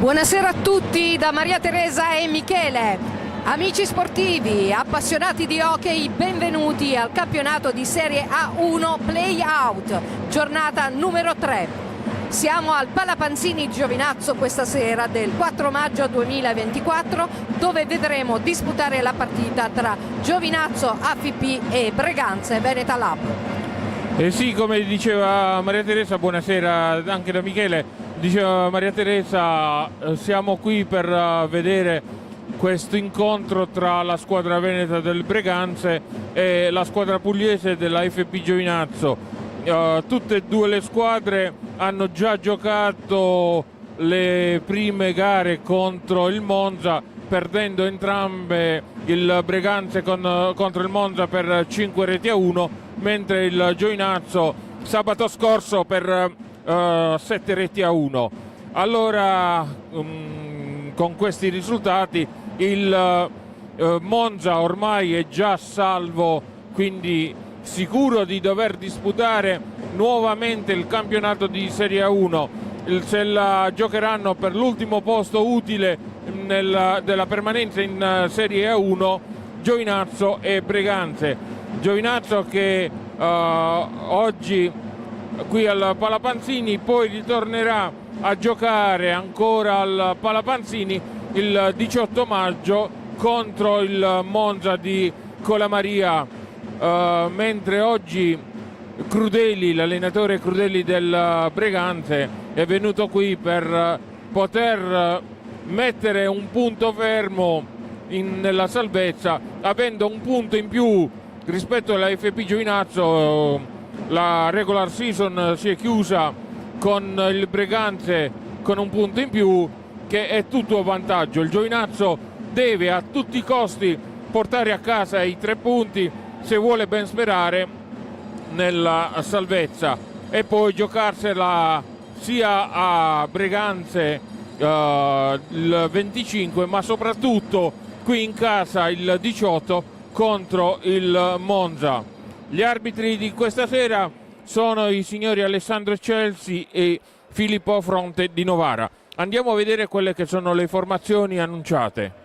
Buonasera a tutti da Maria Teresa e Michele. Amici sportivi, appassionati di hockey, benvenuti al campionato di Serie A1 Playout, giornata numero 3. Siamo al Palapanzini Giovinazzo questa sera del 4 maggio 2024, dove vedremo disputare la partita tra Giovinazzo AFP e Breganze Veneta Lab. Sì, come diceva Maria Teresa, buonasera anche da Michele. Diceva Maria Teresa, siamo qui per vedere questo incontro tra la squadra veneta del Breganze e la squadra pugliese della FP Giovinazzo. Tutte e due le squadre hanno già giocato le prime gare contro il Monza, perdendo entrambe, il Breganze contro il Monza per 5-1, mentre il Giovinazzo sabato scorso per 7-1. Allora, con questi risultati il Monza ormai è già salvo, quindi sicuro di dover disputare nuovamente il campionato di Serie A1. Se la giocheranno per l'ultimo posto utile della permanenza in Serie A1 Giovinazzo e Breganze. Giovinazzo che oggi qui al Palapanzini, poi ritornerà a giocare ancora al Palapanzini il 18 maggio contro il Monza di Colamaria, mentre oggi Crudeli, l'allenatore Crudeli del Breganze, è venuto qui per poter mettere un punto fermo nella salvezza, avendo un punto in più rispetto alla FP Giovinazzo. La regular season si è chiusa con il Breganze con un punto in più, che è tutto a vantaggio. Il Giovinazzo deve a tutti i costi portare a casa i 3 punti se vuole ben sperare nella salvezza, e poi giocarsela sia a Breganze il 25, ma soprattutto qui in casa il 18 contro il Monza. Gli arbitri di questa sera sono i signori Alessandro Celsi e Filippo Fronte di Novara. Andiamo a vedere quelle che sono le formazioni annunciate.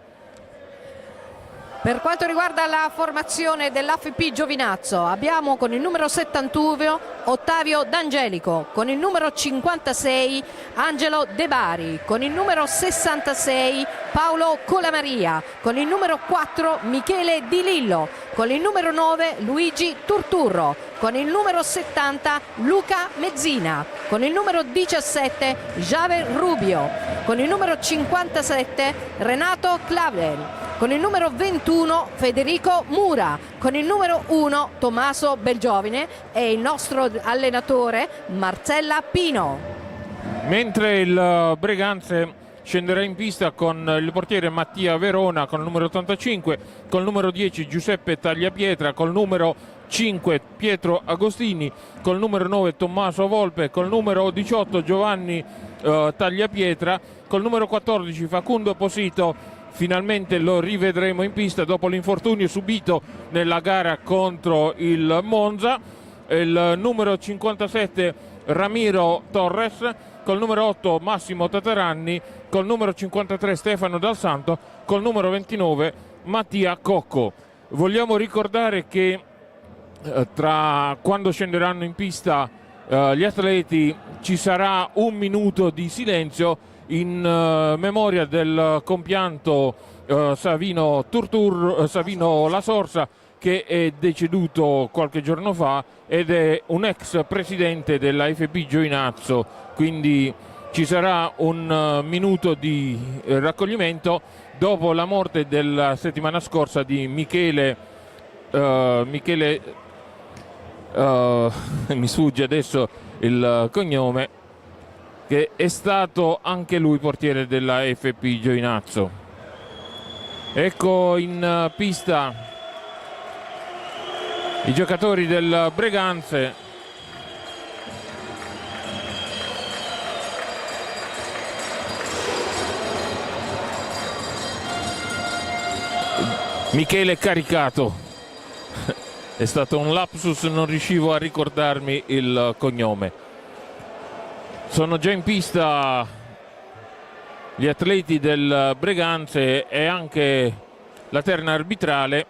Per quanto riguarda la formazione dell'AFP Giovinazzo, abbiamo con il numero 71 Ottavio D'Angelico, con il numero 56 Angelo De Bari, con il numero 66 Paolo Colamaria, con il numero 4 Michele Di Lillo, con il numero 9 Luigi Turturro, con il numero 70 Luca Mezzina, con il numero 17 Javier Rubio, con il numero 57 Renato Clavel, con il numero 21 Federico Mura, con il numero 1 Tommaso Belgiovine e il nostro allenatore Marcella Pino. Mentre il Breganze scenderà in pista con il portiere Mattia Verona con il numero 85, col numero 10 Giuseppe Tagliapietra, col numero 5 Pietro Agostini, col numero 9 Tommaso Volpe, col numero 18 Giovanni Tagliapietra, col numero 14 Facundo Posito. Finalmente lo rivedremo in pista dopo l'infortunio subito nella gara contro il Monza. Il numero 57 Ramiro Torres, col numero 8 Massimo Tataranni, col numero 53 Stefano Dal Santo, col numero 29 Mattia Cocco. Vogliamo ricordare che tra quando scenderanno in pista gli atleti ci sarà un minuto di silenzio in memoria del compianto Savino La Sorsa, che è deceduto qualche giorno fa ed è un ex presidente della FP Giovinazzo, quindi ci sarà un minuto di raccoglimento dopo la morte della settimana scorsa di Michele mi sfugge adesso il cognome, che è stato anche lui portiere della FP Giovinazzo. Ecco in pista i giocatori del Breganze. Michele Caricato. È stato un lapsus, non riuscivo a ricordarmi il cognome. Sono già in pista gli atleti del Breganze e anche la terna arbitrale.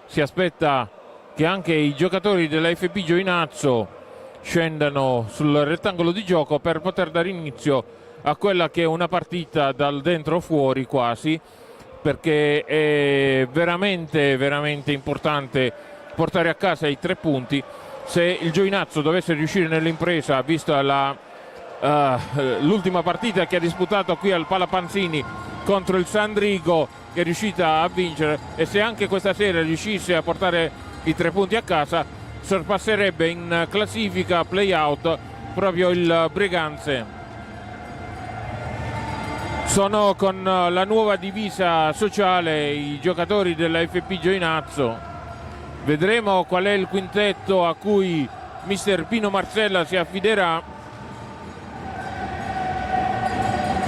Si aspetta che anche i giocatori della FP Giovinazzo scendano sul rettangolo di gioco per poter dare inizio a quella che è una partita dal dentro fuori quasi, perché è veramente importante portare a casa i 3 punti. Se il Giovinazzo dovesse riuscire nell'impresa, vista l'ultima partita che ha disputato qui al Palapanzini contro il Sandrigo, che è riuscita a vincere, e se anche questa sera riuscisse a portare i 3 punti a casa, sorpasserebbe in classifica play-out proprio il Breganze. Sono con la nuova divisa sociale i giocatori della FP Giovinazzo. Vedremo qual è il quintetto a cui mister Pino Marcella si affiderà.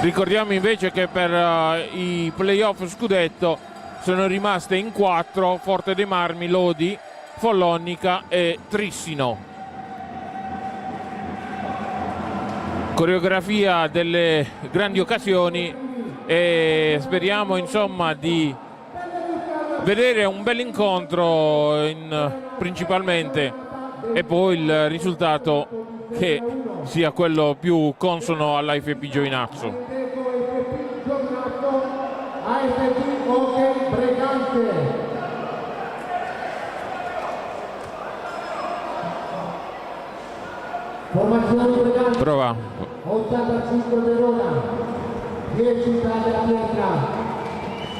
Ricordiamo invece che per i playoff scudetto sono rimaste in 4 Forte dei Marmi, Lodi, Follonica e Trissino. Coreografia delle grandi occasioni e speriamo insomma di vedere un bel incontro principalmente, e poi il risultato che sia quello più consono all'AFP Giovinazzo. AFP Hockey Breganze. Formazione Breganze. Prova. 85 Verona, 10 Italia Pietra,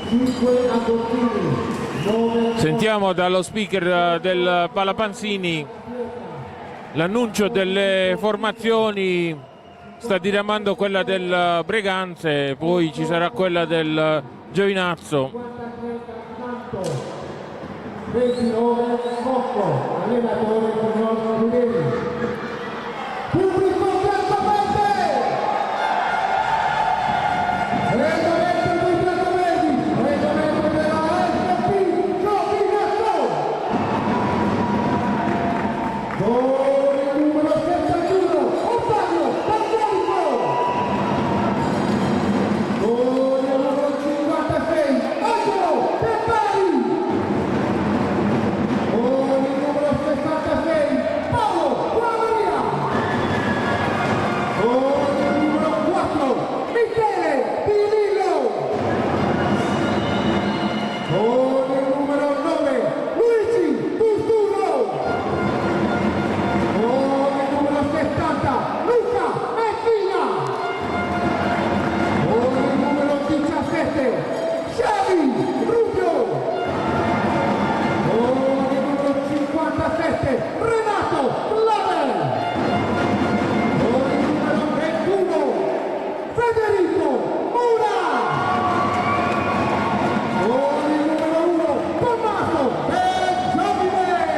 5 Agostini, 9. Sentiamo dallo speaker del Palapanzini l'annuncio delle formazioni. Sta diramando quella del Breganze, poi ci sarà quella del Giovinazzo. 29 Mocco, allenatore signor Ruderi. Pubblico piazzamente! Regolamento dei piazzamenti, regolamento della FP Giovinazzo. Con il numero 71, Ottavio D'Angelico. Con il numero 56, Angelo De Bari. Con il numero 66, Paolo Guardia. Con il numero 4, Michele Di Lillo. Con il numero 9, Luigi Busturro. Con il numero 70, Luca Messina. Con il numero 17, Xavi Rubio. Con il numero 57, Renato Laver. Con il numero 21, Federico Mura. Con il numero 1, Tommaso Bengiovine.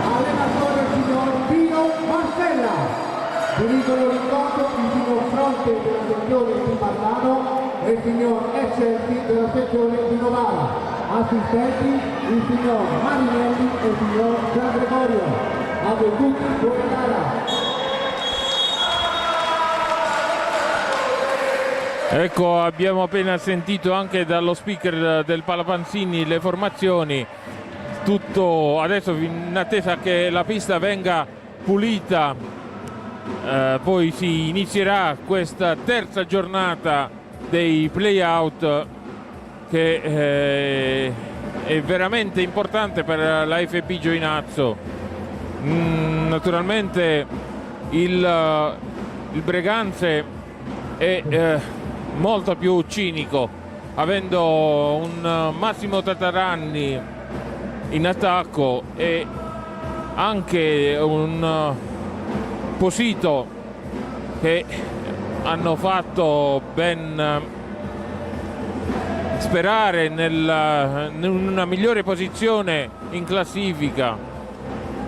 Allenatore signor Pino Marcella. Dirigono l'incontro il signor Fronte della sezione di Parlano e il signor Excelsi della sezione di Novara. Assistenti il signor Marinelli e il signor Gian Gregorio. A voi tutti buona gara. Ecco, abbiamo appena sentito anche dallo speaker del Palapanzini le formazioni. Tutto adesso in attesa che la pista venga pulita, poi si inizierà questa terza giornata dei play-out, che è veramente importante per la FP Giovinazzo. Naturalmente il Breganze è molto più cinico, avendo un Massimo Tataranni in attacco e anche un Posito che hanno fatto ben sperare in una migliore posizione in classifica.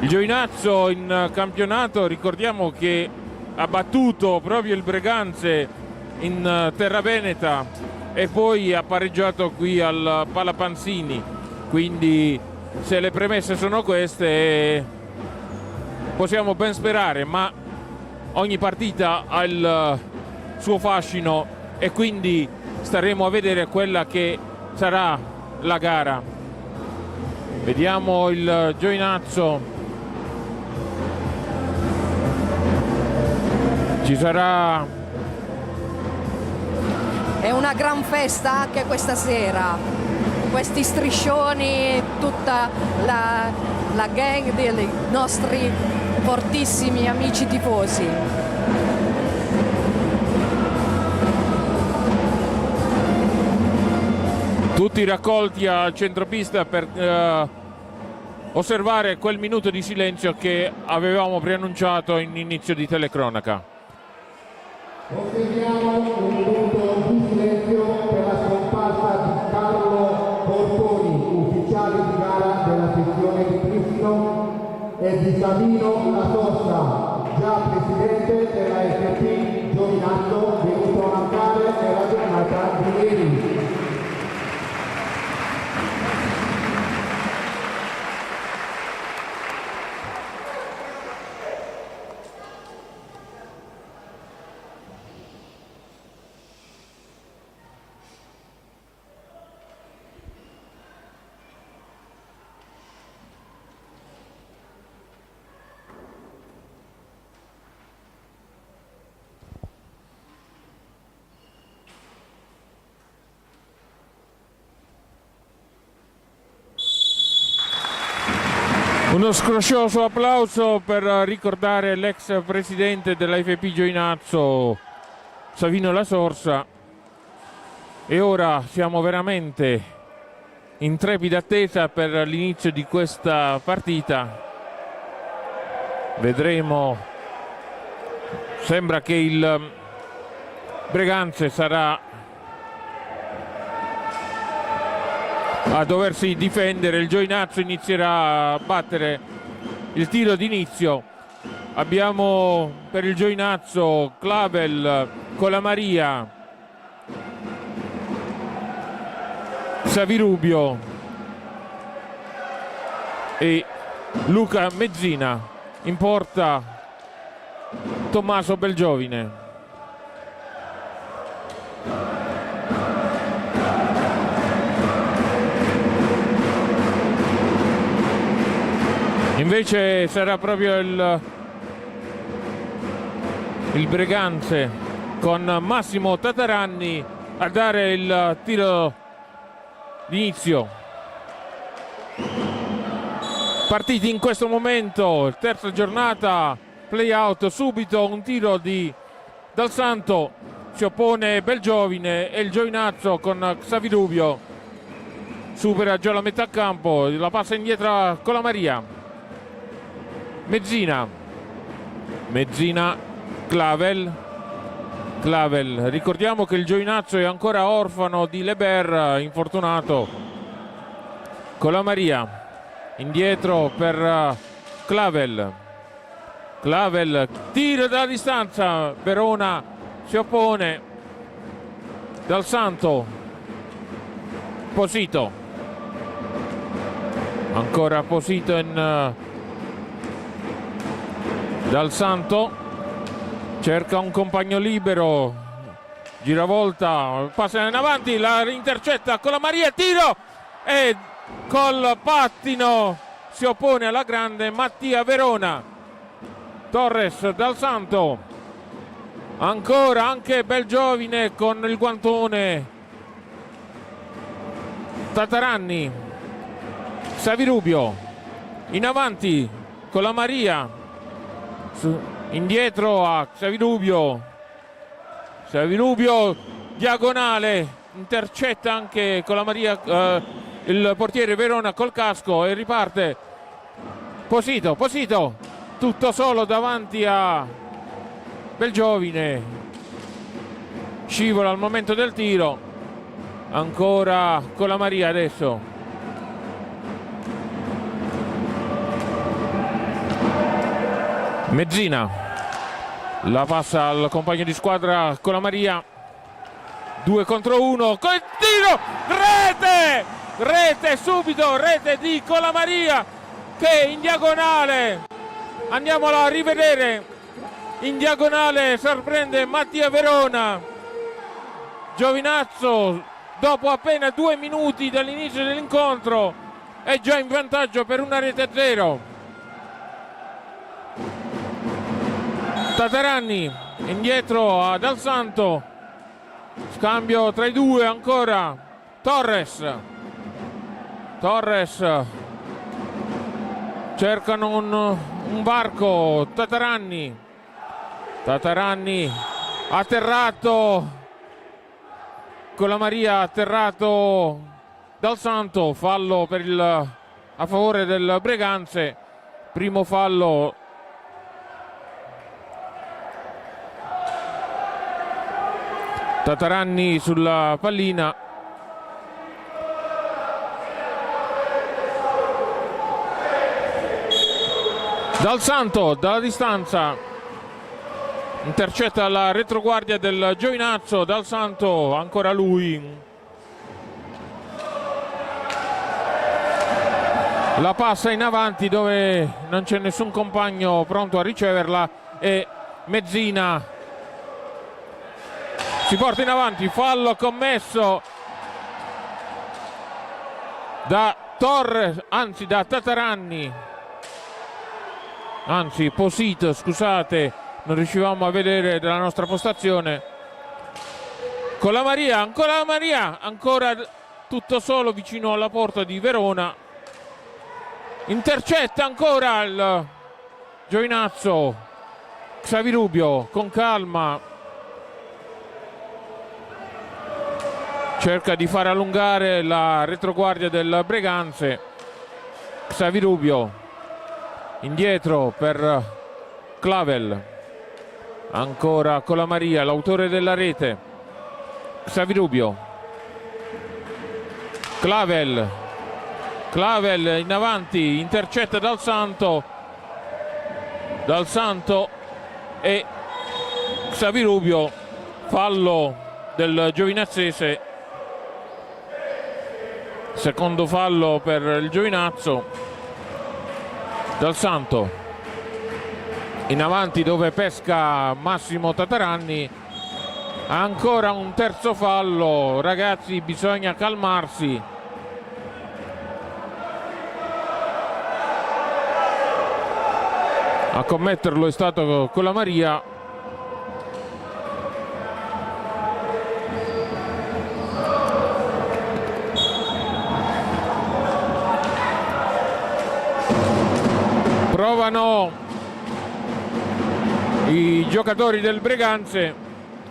Il Giovinazzo in campionato, ricordiamo che ha battuto proprio il Breganze in terra veneta e poi ha pareggiato qui al Palapanzini, quindi se le premesse sono queste possiamo ben sperare, ma ogni partita ha il suo fascino e quindi staremo a vedere quella che sarà la gara. Vediamo il giovinazzo, ci sarà. È una gran festa anche questa sera, questi striscioni, tutta la gang dei nostri fortissimi amici tifosi. Tutti raccolti al centropista per osservare quel minuto di silenzio che avevamo preannunciato in inizio di telecronaca. Osserviamo un minuto di silenzio per la scomparsa di Carlo Bortoni, ufficiale di gara della sezione di Pristino, e di Savino La Sosta, già presidente della FP Giovinazzo, venuto a mancare nella giornata di ieri. Uno scroscioso applauso per ricordare l'ex presidente della FP Giovinazzo, Savino La Sorsa. E ora siamo veramente in trepida attesa per l'inizio di questa partita. Vedremo, sembra che il Breganze sarà a doversi difendere, il Giovinazzo inizierà a battere il tiro d'inizio. Abbiamo per il Giovinazzo Clavel, Colamaria, Savirubio e Luca Mezzina. In porta Tommaso Belgiovine. Invece sarà proprio il Breganze con Massimo Tataranni a dare il tiro d'inizio. Partiti in questo momento, terza giornata, play out subito, un tiro Dal Santo, si oppone Belgiovine e il Giovinazzo con Savirubio supera già la metà campo, la passa indietro a Colamaria. Mezzina, Clavel, ricordiamo che il Giovinazzo è ancora orfano di Leber, infortunato. Colamaria, indietro per Clavel, tiro dalla distanza, Verona si oppone, Dal Santo, Posito, ancora Posito in Dal Santo, cerca un compagno libero, giravolta, passa in avanti, la intercetta Colamaria, tiro e col pattino si oppone alla grande Mattia Verona. Torres, Dal Santo, ancora anche Belgiovine con il guantone, Tataranni, Savirubio, in avanti Colamaria, indietro a Savirubio, diagonale, intercetta anche Colamaria, il portiere Verona col casco e riparte Posito, tutto solo davanti a Belgiovine, scivola al momento del tiro, ancora Colamaria adesso. Mezzina la passa al compagno di squadra Colamaria, 2 contro 1 col tiro, rete subito, rete di Colamaria che in diagonale, andiamola a rivedere, in diagonale sorprende Mattia Verona, Giovinazzo, dopo appena 2 minuti dall'inizio dell'incontro, è già in vantaggio per 1-0. Tataranni indietro a Dal Santo, scambio tra i due ancora. Torres cercano un varco. Tataranni atterrato con la Maria, atterrato Dal Santo. Fallo a favore del Breganze, primo fallo Tataranni sulla pallina. Dal Santo dalla distanza intercetta la retroguardia del Giovinazzo. Dal Santo, ancora lui, la passa in avanti dove non c'è nessun compagno pronto a riceverla, e Mezzina si porta in avanti. Fallo commesso da Torres, anzi da Tataranni, anzi Posito, scusate, non riuscivamo a vedere dalla nostra postazione. Con la Maria, ancora tutto solo vicino alla porta di Verona, intercetta ancora il Giovinazzo. Xavirubio con calma cerca di far allungare la retroguardia del Breganze. Xavirubio indietro per Clavel, ancora con la Maria, l'autore della rete. Xavirubio, Clavel in avanti, intercetta Dal Santo e Xavirubio. Fallo del Giovinazzese, secondo fallo per il Giovinazzo. Dal Santo in avanti dove pesca Massimo Tataranni, ancora un terzo fallo. Ragazzi, bisogna calmarsi. A commetterlo è stato con la Maria. Provano i giocatori del Breganze,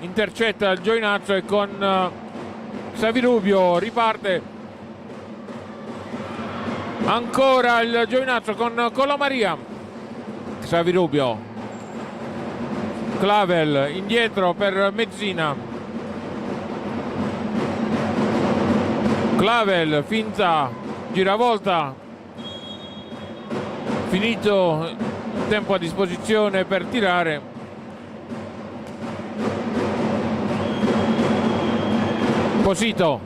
intercetta il Giovinazzo e con Xavirubio riparte ancora il Giovinazzo con la Maria. Xavirubio, Clavel indietro per Mezzina. Clavel, finta, giravolta, finito il tempo a disposizione per tirare. Posito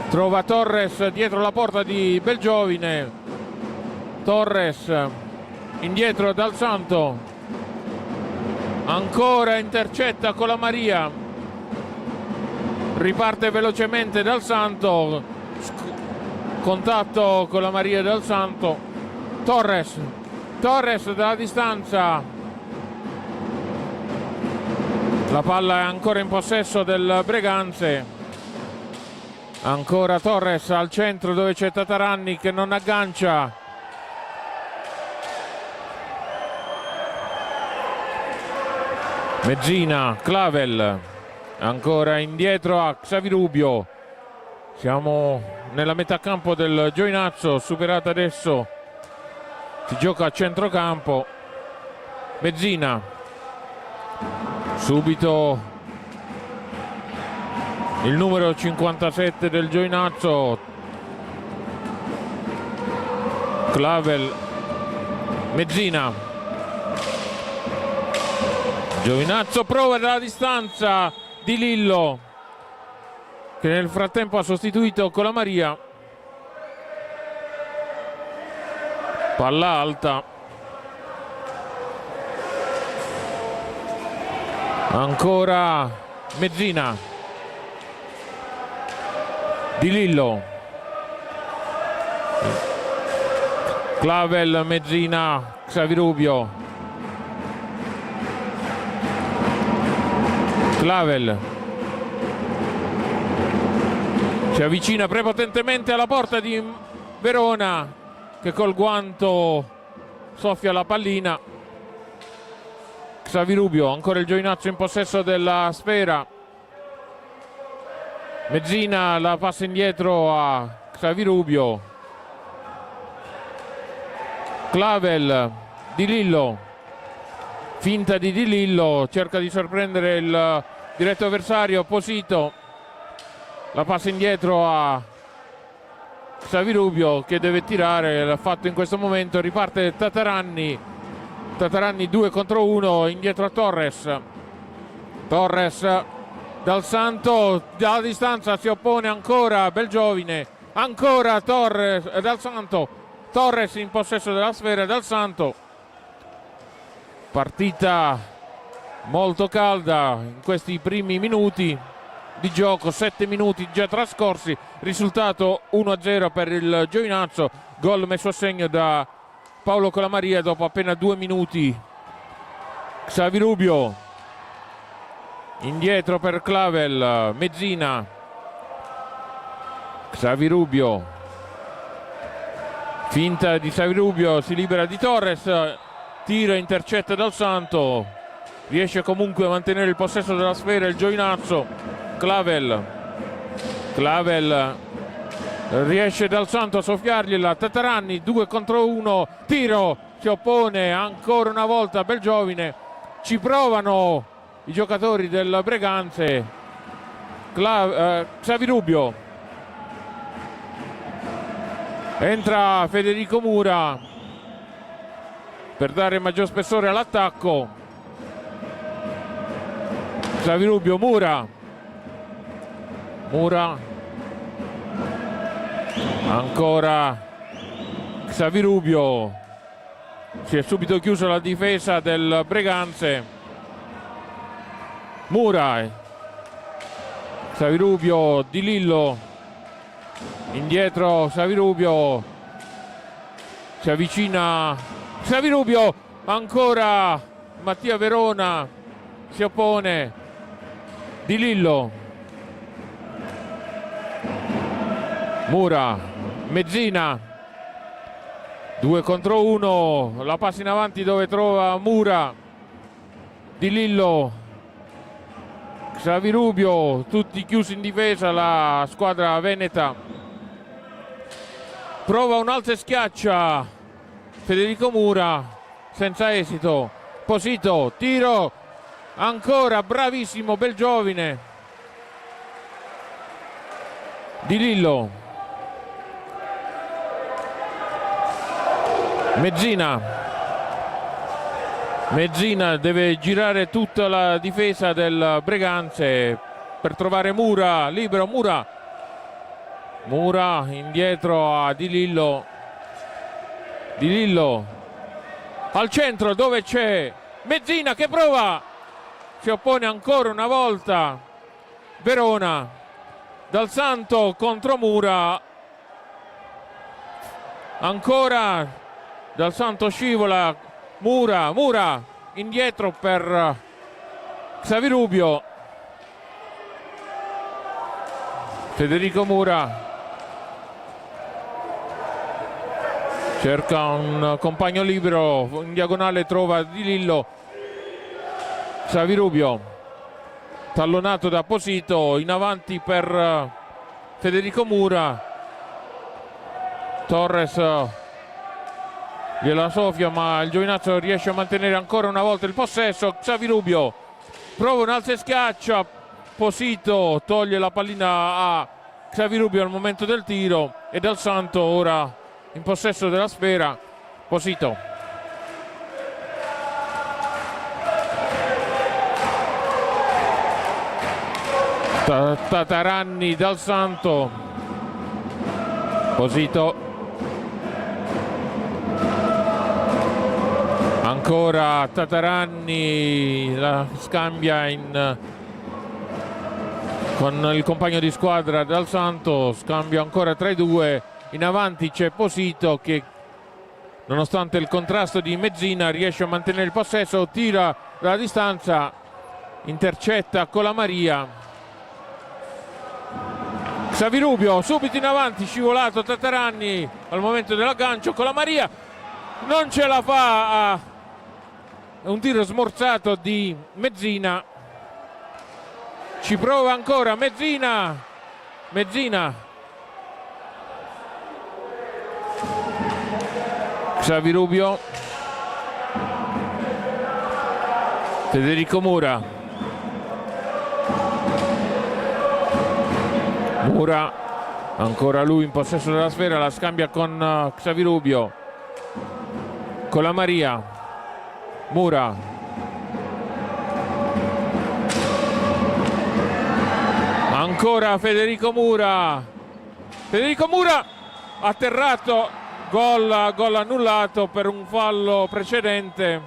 trova Torres dietro la porta di Belgiovine. Torres indietro Dal Santo, ancora intercetta con la Maria, riparte velocemente Dal Santo, contatto con la Maria Dal Santo. Torres dalla distanza, la palla è ancora in possesso del Breganze. Ancora Torres al centro dove c'è Tataranni che non aggancia. Mezzina, Clavel, ancora indietro a Xavirubio. Siamo nella metà campo del Giovinazzo, superata adesso, si gioca a centrocampo. Mezzina, subito il numero 57 del Giovinazzo, Clavel, Mezzina. Giovinazzo prova dalla distanza di Lillo, che nel frattempo ha sostituito con la Maria. Palla alta, ancora Mezzina, Di Lillo, Clavel, Mezzina, Xavirubio, Clavel si avvicina prepotentemente alla porta di Verona, che col guanto soffia la pallina. Xavirubio, ancora il Giovinazzo in possesso della sfera. Mezzina la passa indietro a Xavirubio. Clavel, Di Lillo, finta di Lillo, cerca di sorprendere il diretto avversario. Posito la passa indietro a Xavirubio, che deve tirare, l'ha fatto in questo momento. Riparte Tataranni, 2 contro 1, indietro a Torres. Dal Santo, dalla distanza si oppone ancora Belgiovine, ancora Torres, Dal Santo, Torres in possesso della sfera. Dal Santo, partita molto calda in questi primi minuti di gioco, 7 minuti già trascorsi, risultato 1-0 per il Giovinazzo, gol messo a segno da Paolo Colamaria dopo appena 2 minuti. Xavirubio indietro per Clavel, Mezzina, Xavirubio, finta di Xavirubio, si libera di Torres, tiro e intercetta Dal Santo, riesce comunque a mantenere il possesso della sfera il Giovinazzo. Clavel riesce Dal Santo a soffiargliela. Tataranni, 2 contro 1, tiro, si oppone ancora una volta Belgiovine, ci provano i giocatori del Breganze. Xavirubio, entra Federico Mura per dare maggior spessore all'attacco. Xavirubio, Mura, ancora Xavirubio, si è subito chiusa la difesa del Breganze. Mura, Xavirubio, Di Lillo, indietro Xavirubio, si avvicina Xavirubio, ancora Mattia Verona si oppone. Di Lillo, Mura, Mezzina, 2 contro 1, la passa in avanti dove trova Mura. Di Lillo, Xavirubio, tutti chiusi in difesa la squadra veneta. Prova un alzo e schiaccia Federico Mura, senza esito. Posito, tiro, ancora bravissimo Belgiovine. Di Lillo, Mezzina deve girare tutta la difesa del Breganze per trovare Mura, libero Mura indietro a Di Lillo. Di Lillo al centro dove c'è Mezzina che prova, si oppone ancora una volta Verona. Dal Santo contro Mura, ancora Dal Santo scivola, Mura indietro per Xavirubio. Federico Mura cerca un compagno libero, in diagonale trova Di Lillo. Xavirubio tallonato da Posito, in avanti per Federico Mura. Torres gliela soffia, ma il Giovinazzo riesce a mantenere ancora una volta il possesso. Xavirubio prova un alzo e schiaccia, Posito toglie la pallina a Xavirubio al momento del tiro e Dal Santo ora in possesso della sfera. Posito, Tataranni, Dal Santo, Posito, ancora Tataranni, la scambia in con il compagno di squadra Dal Santo. Scambio ancora tra i due. In avanti c'è Posito che, nonostante il contrasto di Mezzina, riesce a mantenere il possesso, tira dalla distanza, intercetta con la Maria. Xavirubio subito in avanti, scivolato Tataranni al momento dell'aggancio con la Maria, non ce la fa, un tiro smorzato di Mezzina. Ci prova ancora Mezzina. Xavirubio, Federico Mura, ancora lui in possesso della sfera, la scambia con Xavirubio, con la Maria. Mura, ancora Federico Mura, atterrato. Gol annullato per un fallo precedente.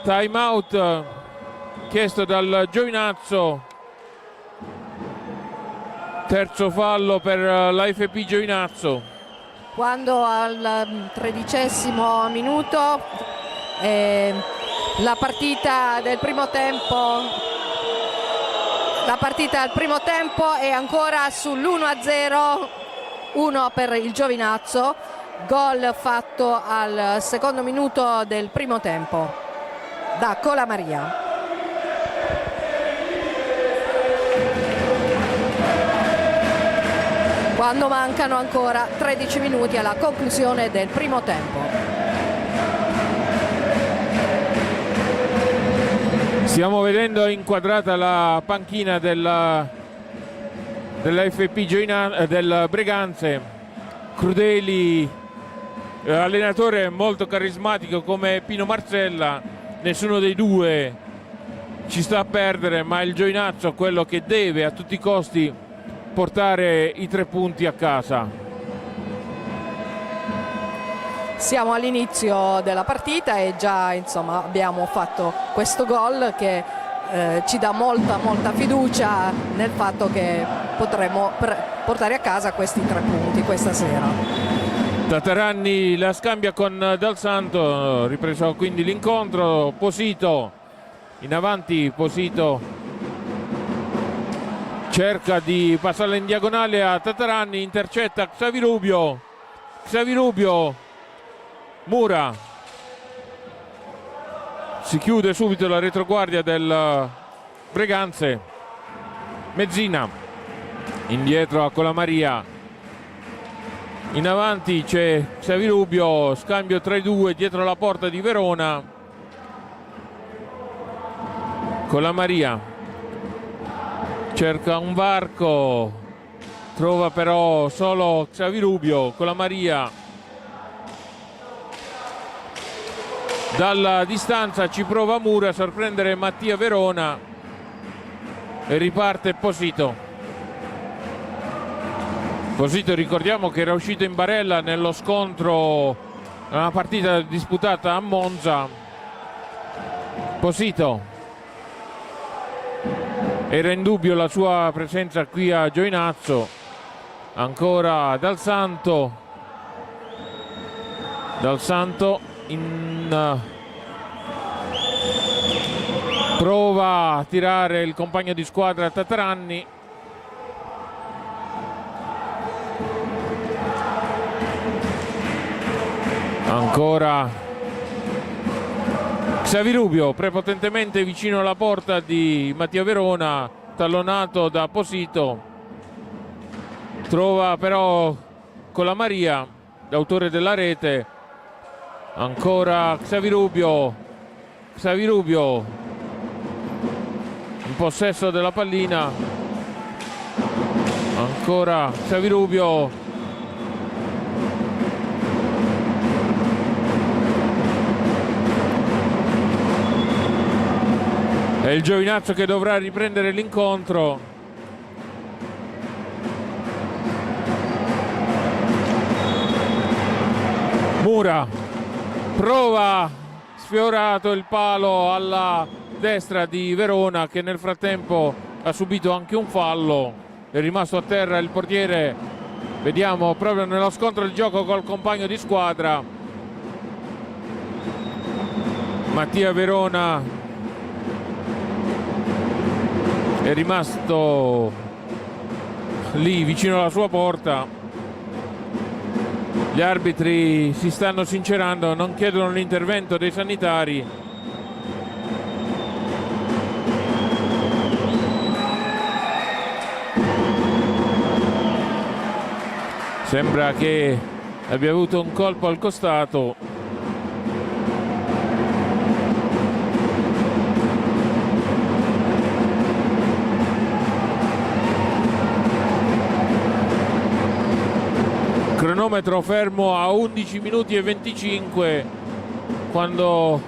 Time out chiesto dal Giovinazzo. Terzo fallo per l'AFP Giovinazzo. Quando al 13° minuto la partita del primo tempo è ancora sull'1-0, 1 per il Giovinazzo. Gol fatto al secondo minuto del primo tempo da Colamaria. Quando mancano ancora 13 minuti alla conclusione del primo tempo. Stiamo vedendo inquadrata la panchina dell'AFP del Breganze. Crudeli, allenatore molto carismatico come Pino Marcella, nessuno dei due ci sta a perdere, ma il Giovinazzo è quello che deve a tutti i costi portare i 3 punti a casa. Siamo all'inizio della partita e già abbiamo fatto questo gol che ci dà molta fiducia nel fatto che potremo portare a casa questi 3 punti questa sera. Tataranni la scambia con Dal Santo, ripreso quindi l'incontro. Posito in avanti, Posito cerca di passarla in diagonale a Tataranni, intercetta Xavirubio, Mura, si chiude subito la retroguardia del Breganze. Mezzina indietro a Colamaria, in avanti c'è Xavirubio, scambio tra i due dietro la porta di Verona. Colamaria cerca un varco, trova però solo Xavirubio. Colamaria dalla distanza ci prova Mura a sorprendere Mattia Verona e riparte Posito. Posito, ricordiamo che era uscito in barella nello scontro, una partita disputata a Monza. Posito, era in dubbio la sua presenza qui a Giovinazzo. Ancora Dal Santo prova a tirare il compagno di squadra Tataranni. Ancora Xavirubio prepotentemente vicino alla porta di Mattia Verona, tallonato da Posito. Trova però Colamaria, l'autore della rete. Ancora Xavirubio in possesso della pallina. Ancora Xavirubio, è il Giovinazzo che dovrà riprendere l'incontro. Mura prova, sfiorato il palo alla destra di Verona, che nel frattempo ha subito anche un fallo, è rimasto a terra il portiere, vediamo proprio nello scontro del gioco col compagno di squadra. Mattia Verona è rimasto lì vicino alla sua porta. Gli arbitri si stanno sincerando, non chiedono l'intervento dei sanitari. Sembra che abbia avuto un colpo al costato. Cronometro fermo a 11 minuti e 25 quando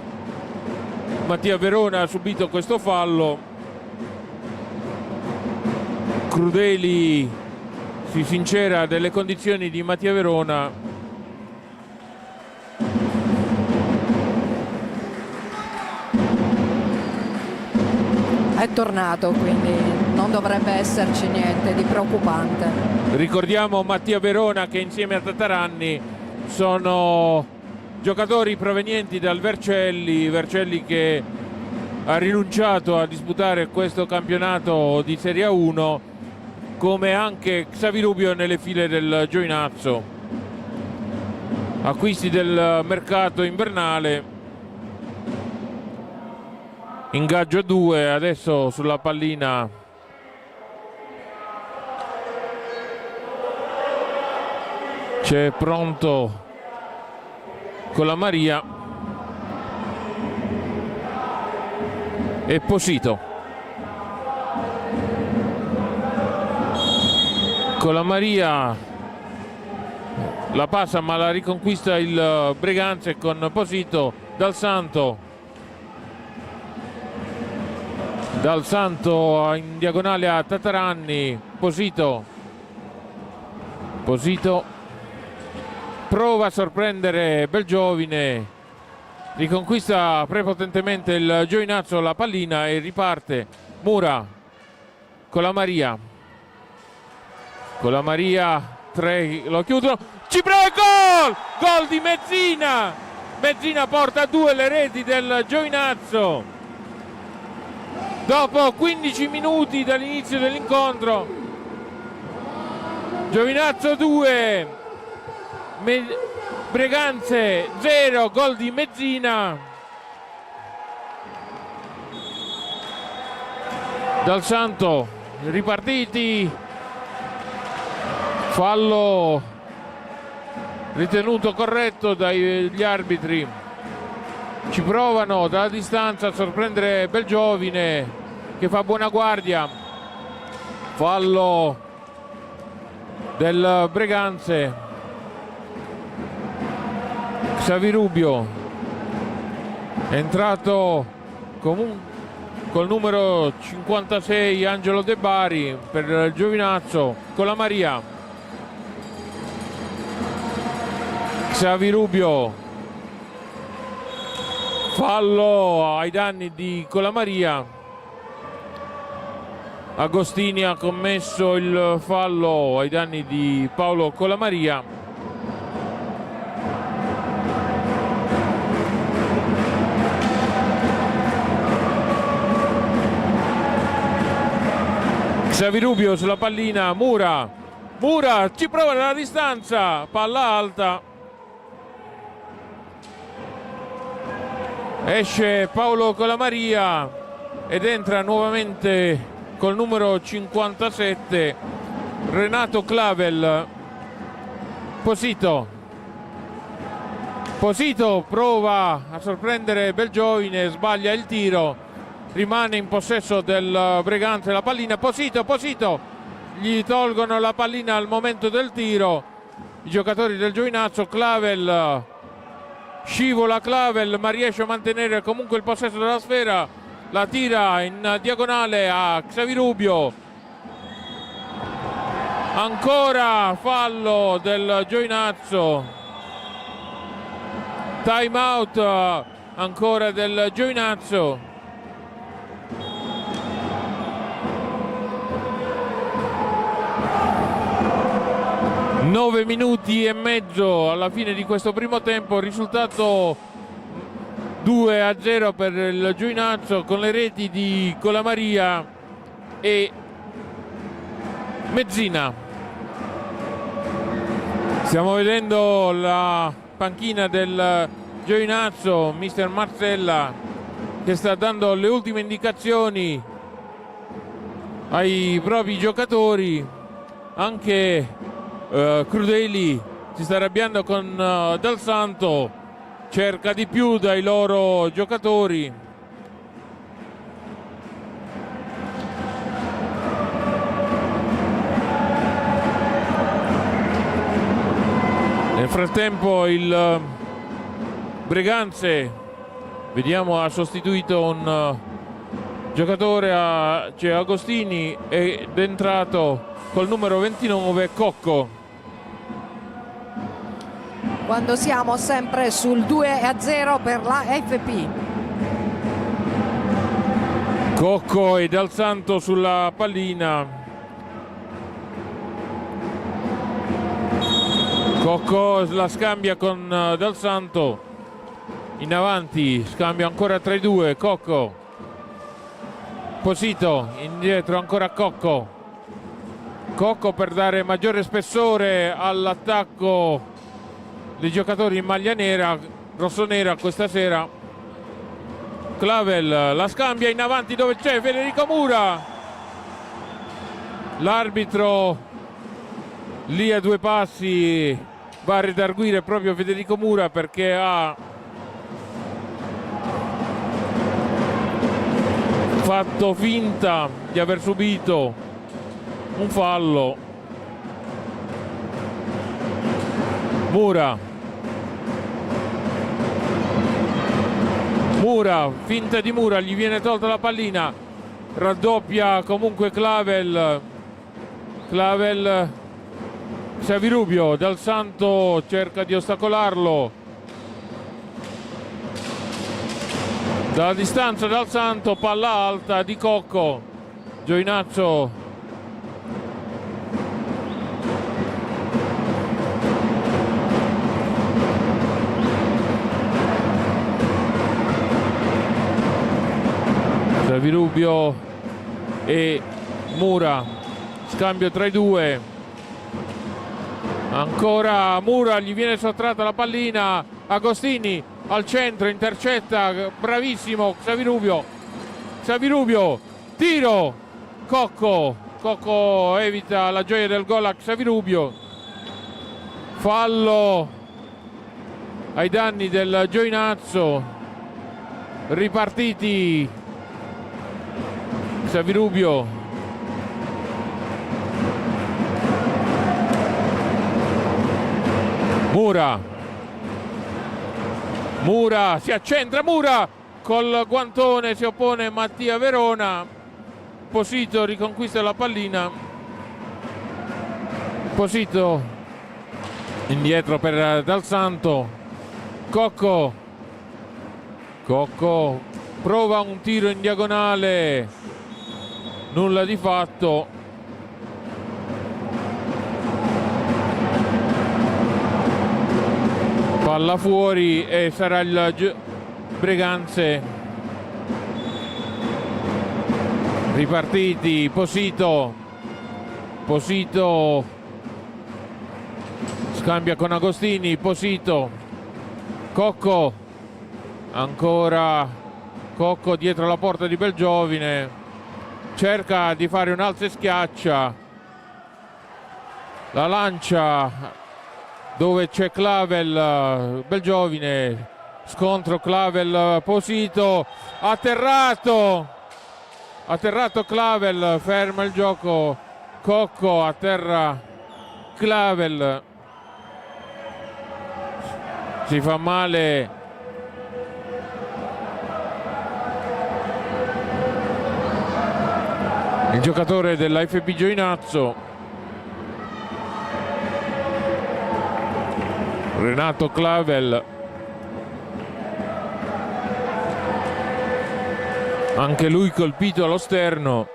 Mattia Verona ha subito questo fallo. Crudeli si sincera delle condizioni di Mattia Verona. È tornato, quindi non dovrebbe esserci niente di preoccupante. Ricordiamo Mattia Verona che insieme a Tataranni sono giocatori provenienti dal Vercelli che ha rinunciato a disputare questo campionato di Serie 1, come anche Xavirubio nelle file del Giovinazzo. Acquisti del mercato invernale, ingaggio a 2, adesso sulla pallina c'è Pronto con la Maria e Posito. Con la Maria la passa ma la riconquista il Breganze con Posito. Dal Santo in diagonale a Tataranni. Posito prova a sorprendere Belgiovine, riconquista prepotentemente il Giovinazzo la pallina e riparte Mura con la Maria. 3 lo chiudono, ci prova il gol di Mezzina porta a 2 le reti del Giovinazzo dopo 15 minuti dall'inizio dell'incontro. Giovinazzo 2 Breganze 0, gol di Mezzina. Dal Santo ripartiti, fallo ritenuto corretto dagli arbitri. Ci provano dalla distanza a sorprendere Belgiovine che fa buona guardia. Fallo del Breganze. Xavirubio è entrato col numero 56 Angelo De Bari per il Giovinazzo con la Maria. Xavirubio, fallo ai danni di Colamaria. Agostini ha commesso il fallo ai danni di Paolo Colamaria. Xavirubio sulla pallina, Mura ci prova dalla distanza, palla alta, esce Paolo Colamaria ed entra nuovamente col numero 57 Renato Clavel. Posito prova a sorprendere Belgiovine, sbaglia il tiro, rimane in possesso del Breganze la pallina. Posito, gli tolgono la pallina al momento del tiro i giocatori del Giovinazzo. Clavel, scivola Clavel ma riesce a mantenere comunque il possesso della sfera, la tira in diagonale a Xavirubio, ancora fallo del Giovinazzo, time out ancora del Giovinazzo. 9 minuti e mezzo alla fine di questo primo tempo, risultato 2-0 per il Giovinazzo con le reti di Colamaria e Mezzina. Stiamo vedendo la panchina del Giovinazzo, mister Marcella, che sta dando le ultime indicazioni ai propri giocatori. Anche Crudeli si sta arrabbiando con Dal Santo, cerca di più dai loro giocatori. Nel frattempo il Breganze, vediamo, ha sostituito un giocatore, c'è Agostini, ed è entrato col numero 29 Cocco. Quando siamo sempre sul 2-0 per la FP. Cocco e Dal Santo sulla pallina. Cocco la scambia con Dal Santo, in avanti, scambio ancora tra i due. Cocco, Posito, indietro ancora Cocco. Cocco per dare maggiore spessore all'attacco dei giocatori in maglia nera, rossonera questa sera. Clavel la scambia in avanti dove c'è Federico Mura. L'arbitro lì a 2 passi va a redarguire proprio Federico Mura perché ha fatto finta di aver subito un fallo. Mura, finta di Mura, gli viene tolta la pallina, raddoppia comunque Clavel, Xavirubio, Dal Santo cerca di ostacolarlo, dalla distanza Dal Santo, palla alta di Cocco. Giovinazzo Xavirubio e Mura, scambio tra i due, ancora Mura, gli viene sottratta la pallina, Agostini al centro, intercetta, bravissimo Xavirubio, tiro, Cocco evita la gioia del gol a Xavirubio, fallo ai danni del Giovinazzo, ripartiti Xavirubio, Mura si accentra, Mura col guantone si oppone Mattia Verona. Posito riconquista la pallina, Posito indietro per Dal Santo. Cocco prova un tiro in diagonale, nulla di fatto. Palla fuori e sarà il Breganze. Ripartiti, Posito scambia con Agostini, Posito, Cocco, ancora Cocco dietro la porta di Belgiovine, cerca di fare un alza e schiaccia, la lancia dove c'è Clavel, Belgiovine, scontro Clavel, Posito, atterrato Clavel, ferma il gioco, Cocco, a terra Clavel, si fa male il giocatore della FP Giovinazzo, Renato Clavel, anche lui colpito allo sterno.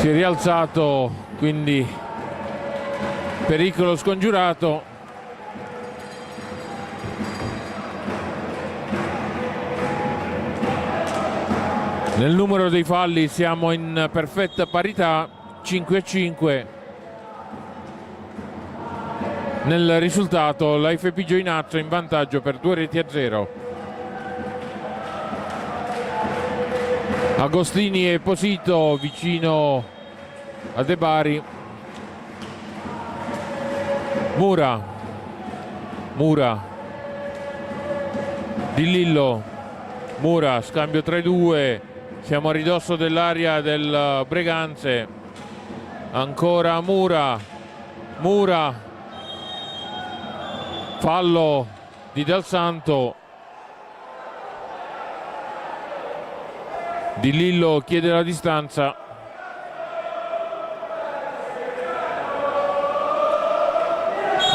Si è rialzato, quindi pericolo scongiurato. Nel numero dei falli siamo in perfetta parità, 5-5. Nel risultato la FP Giovinazzo in vantaggio per 2-0. Agostini e Posito vicino a De Bari. Mura Di Lillo, Mura, scambio 3-2, siamo a ridosso dell'area del Breganze. Ancora Mura, fallo di Dal Santo. Di Lillo chiede la distanza.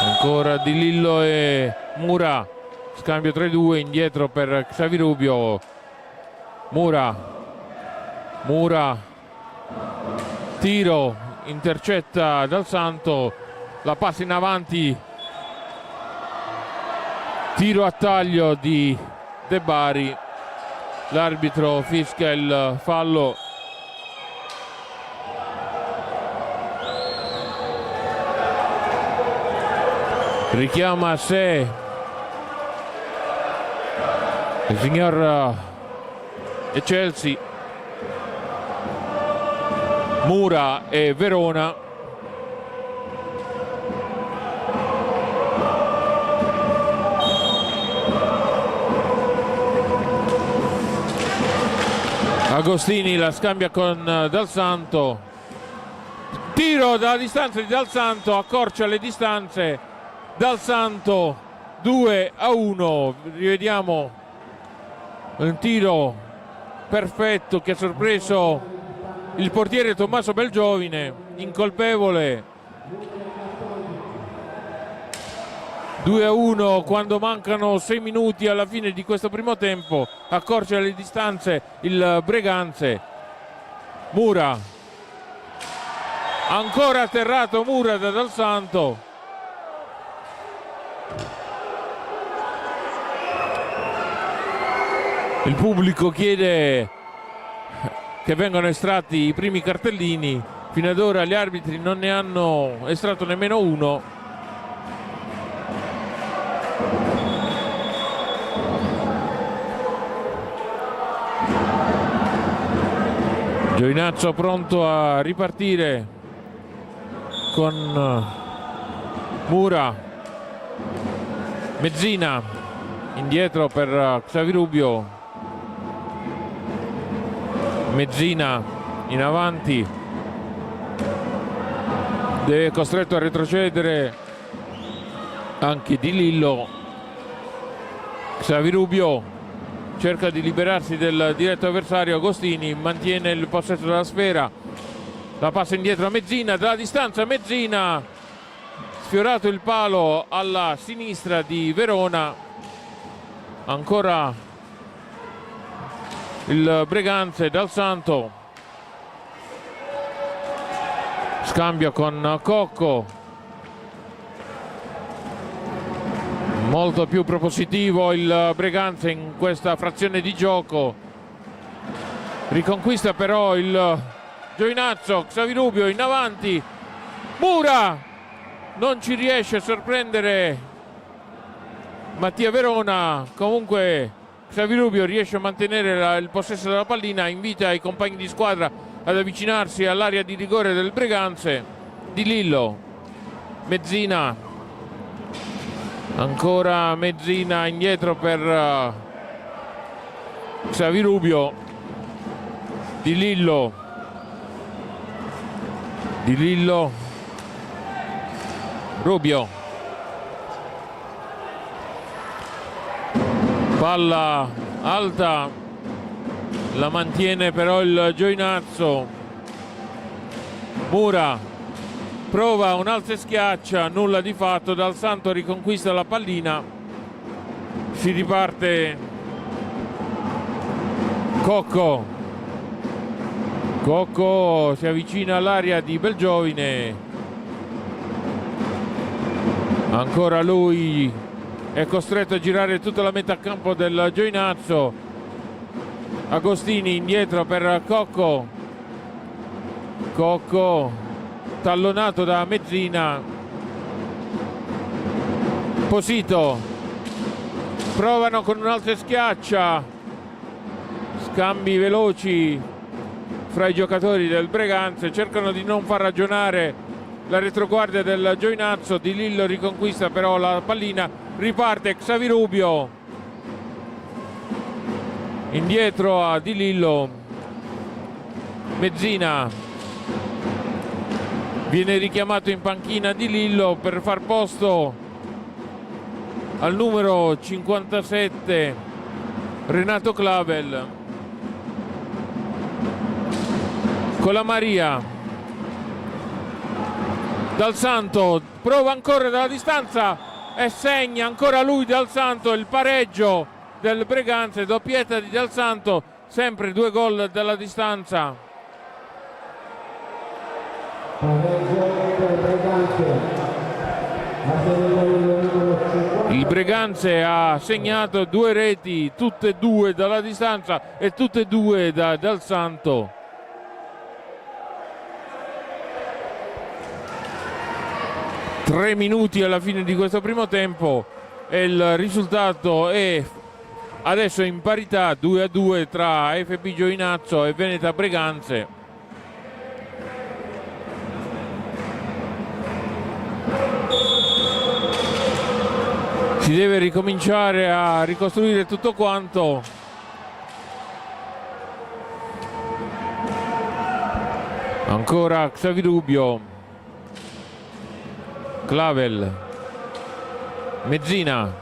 Ancora Di Lillo e Mura, scambio 3-2, indietro per Xavi Rubio. Mura, tiro, intercetta Dal Santo, la passa in avanti, tiro a taglio di De Bari. L'arbitro fischia il fallo. Richiama a sé il signor Chelsea. Mura e Verona. Agostini la scambia con Dal Santo. Tiro dalla distanza di Dal Santo, accorcia le distanze. Dal Santo 2-1. Rivediamo un tiro perfetto che ha sorpreso il portiere Tommaso Belgiovine, incolpevole. 2-1 quando mancano 6 minuti alla fine di questo primo tempo. Accorcia le distanze il Breganze. Mura, ancora atterrato Mura da Dal Santo. Il pubblico chiede che vengano estratti i primi cartellini. Fino ad ora gli arbitri non ne hanno estratto nemmeno uno. Giovinazzo pronto a ripartire con Mura. Mezzina indietro per Xavi Rubio. Mezzina in avanti, è costretto a retrocedere anche Di Lillo. Xavi Rubio cerca di liberarsi del diretto avversario. Agostini mantiene il possesso della sfera, la passa indietro a Mezzina, dalla distanza Mezzina, sfiorato il palo alla sinistra di Verona. Ancora il Breganze. Dal Santo, scambio con Cocco, molto più propositivo il Breganze in questa frazione di gioco. Riconquista però il Giovinazzo. Xavi Rubio in avanti, Mura non ci riesce a sorprendere Mattia Verona. Comunque Xavi Rubio riesce a mantenere il possesso della pallina, invita i compagni di squadra ad avvicinarsi all'area di rigore del Breganze. Di Lillo, Mezzina, ancora Mezzina indietro per Xavi Rubio. Di Lillo, Rubio, palla alta, la mantiene però il Giovinazzo. Mura prova un alza e schiaccia, nulla di fatto. Dal Santo riconquista la pallina, si riparte. Cocco, Cocco si avvicina all'area di Belgiovine, ancora lui è costretto a girare tutta la metà campo del Giovinazzo. Agostini indietro per Cocco, Cocco tallonato da Mezzina. Posito, provano con un'altra schiaccia, scambi veloci fra i giocatori del Breganze, cercano di non far ragionare la retroguardia del Giovinazzo. Di Lillo riconquista però la pallina, riparte Xavirubio, indietro a Di Lillo. Mezzina, viene richiamato in panchina Di Lillo per far posto al numero 57 Renato Clavel. Colamaria, Dal Santo prova ancora dalla distanza e segna ancora lui Dal Santo il pareggio del Breganze, doppietta di Dal Santo, sempre 2 gol dalla distanza. Pareggio per Breganze. Il Breganze ha segnato 2 reti, tutte e 2 dalla distanza e tutte e 2 da Dal Santo. Tre minuti alla fine di questo primo tempo e il risultato è adesso in parità 2-2 tra FP Giovinazzo e Veneta Breganze. Si deve ricominciare a ricostruire tutto quanto. Ancora Xavirubio, Clavel, Mezzina.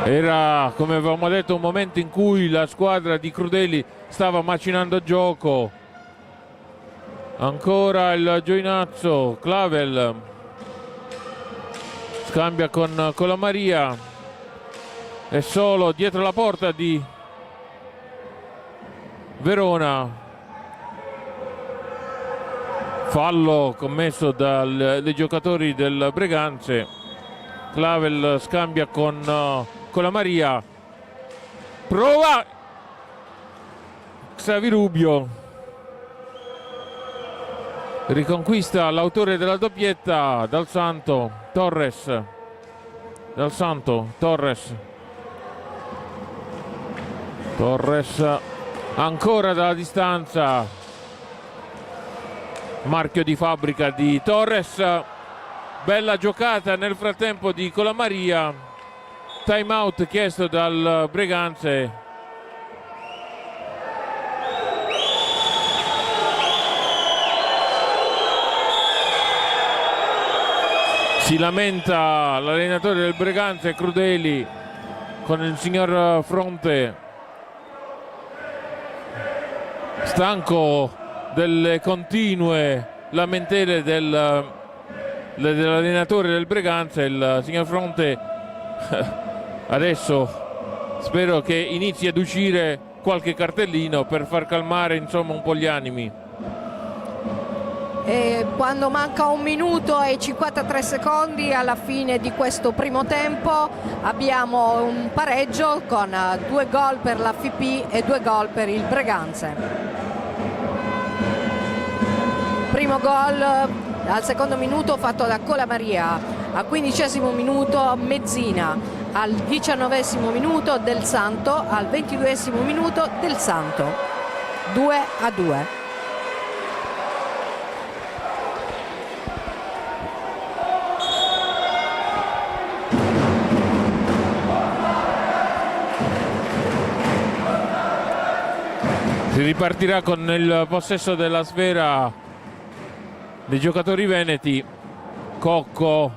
Era, come avevamo detto, un momento in cui la squadra di Crudeli stava macinando gioco. Ancora il Giovinazzo, Clavel scambia con Colamaria, è solo dietro la porta di Verona. Fallo commesso dai giocatori del Breganze. Clavel scambia con Colamaria, prova Xavirubio, riconquista l'autore della doppietta Dal Santo, Torres. Dal Santo, Torres, Torres ancora dalla distanza, marchio di fabbrica di Torres. Bella giocata nel frattempo di Colamaria. Time out chiesto dal Breganze. Si lamenta l'allenatore del Breganze, Crudeli, con il signor Fronte, stanco delle continue lamentele dell'allenatore del Breganze. Il signor Fronte adesso spero che inizi ad uscire qualche cartellino per far calmare insomma un po' gli animi. E quando manca 1 minuto e 53 secondi alla fine di questo primo tempo abbiamo un pareggio con 2 gol per la FP e 2 gol per il Breganze. Primo gol al secondo minuto fatto da Colamaria, al 15° minuto Mezzina, al 19° minuto Del Santo, al 22° minuto Del Santo. 2-2. Si ripartirà con il possesso della sfera dei giocatori veneti. Cocco,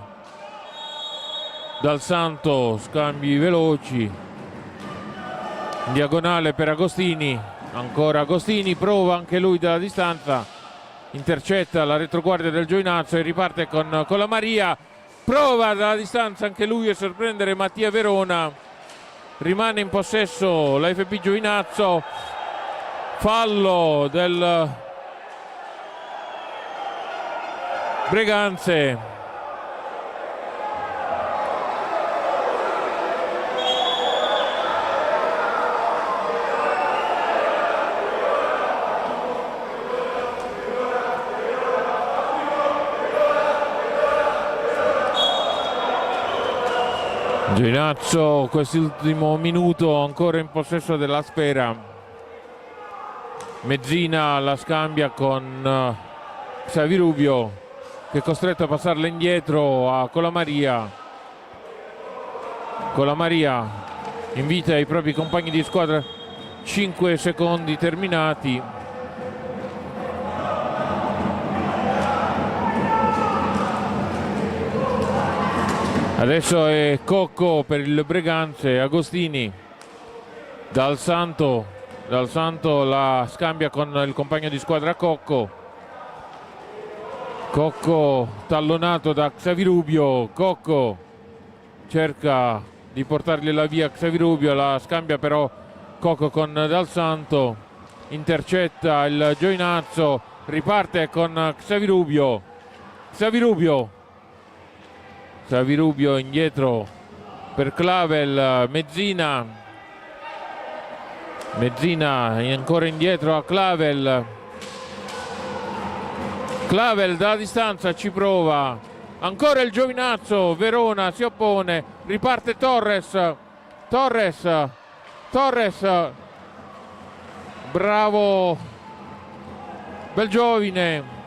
Dal Santo, scambi veloci, in diagonale per Agostini, ancora Agostini, prova anche lui dalla distanza, intercetta la retroguardia del Giovinazzo e riparte con la Maria, prova dalla distanza anche lui a sorprendere Mattia Verona. rimane in possesso la FP Giovinazzo. Fallo del Breganze. Giovinazzo quest'ultimo minuto ancora in possesso della sfera. Mezzina la scambia con Xavirubio, che è costretto a passarla indietro a Colamaria. Colamaria invita i propri compagni di squadra, 5 secondi terminati. Adesso è Cocco per il Breganze, Agostini, Dal Santo la scambia con il compagno di squadra Cocco. Cocco tallonato da Xavirubio, Cocco cerca di portargliela via Xavirubio, la scambia però Cocco con Dal Santo, intercetta il Giovinazzo, riparte con Xavirubio. Xavirubio indietro per Clavel, Mezzina ancora indietro a Clavel. Clavel dalla distanza ci prova, ancora il Giovinazzo, Verona si oppone, riparte Torres, bravo Belgiovine.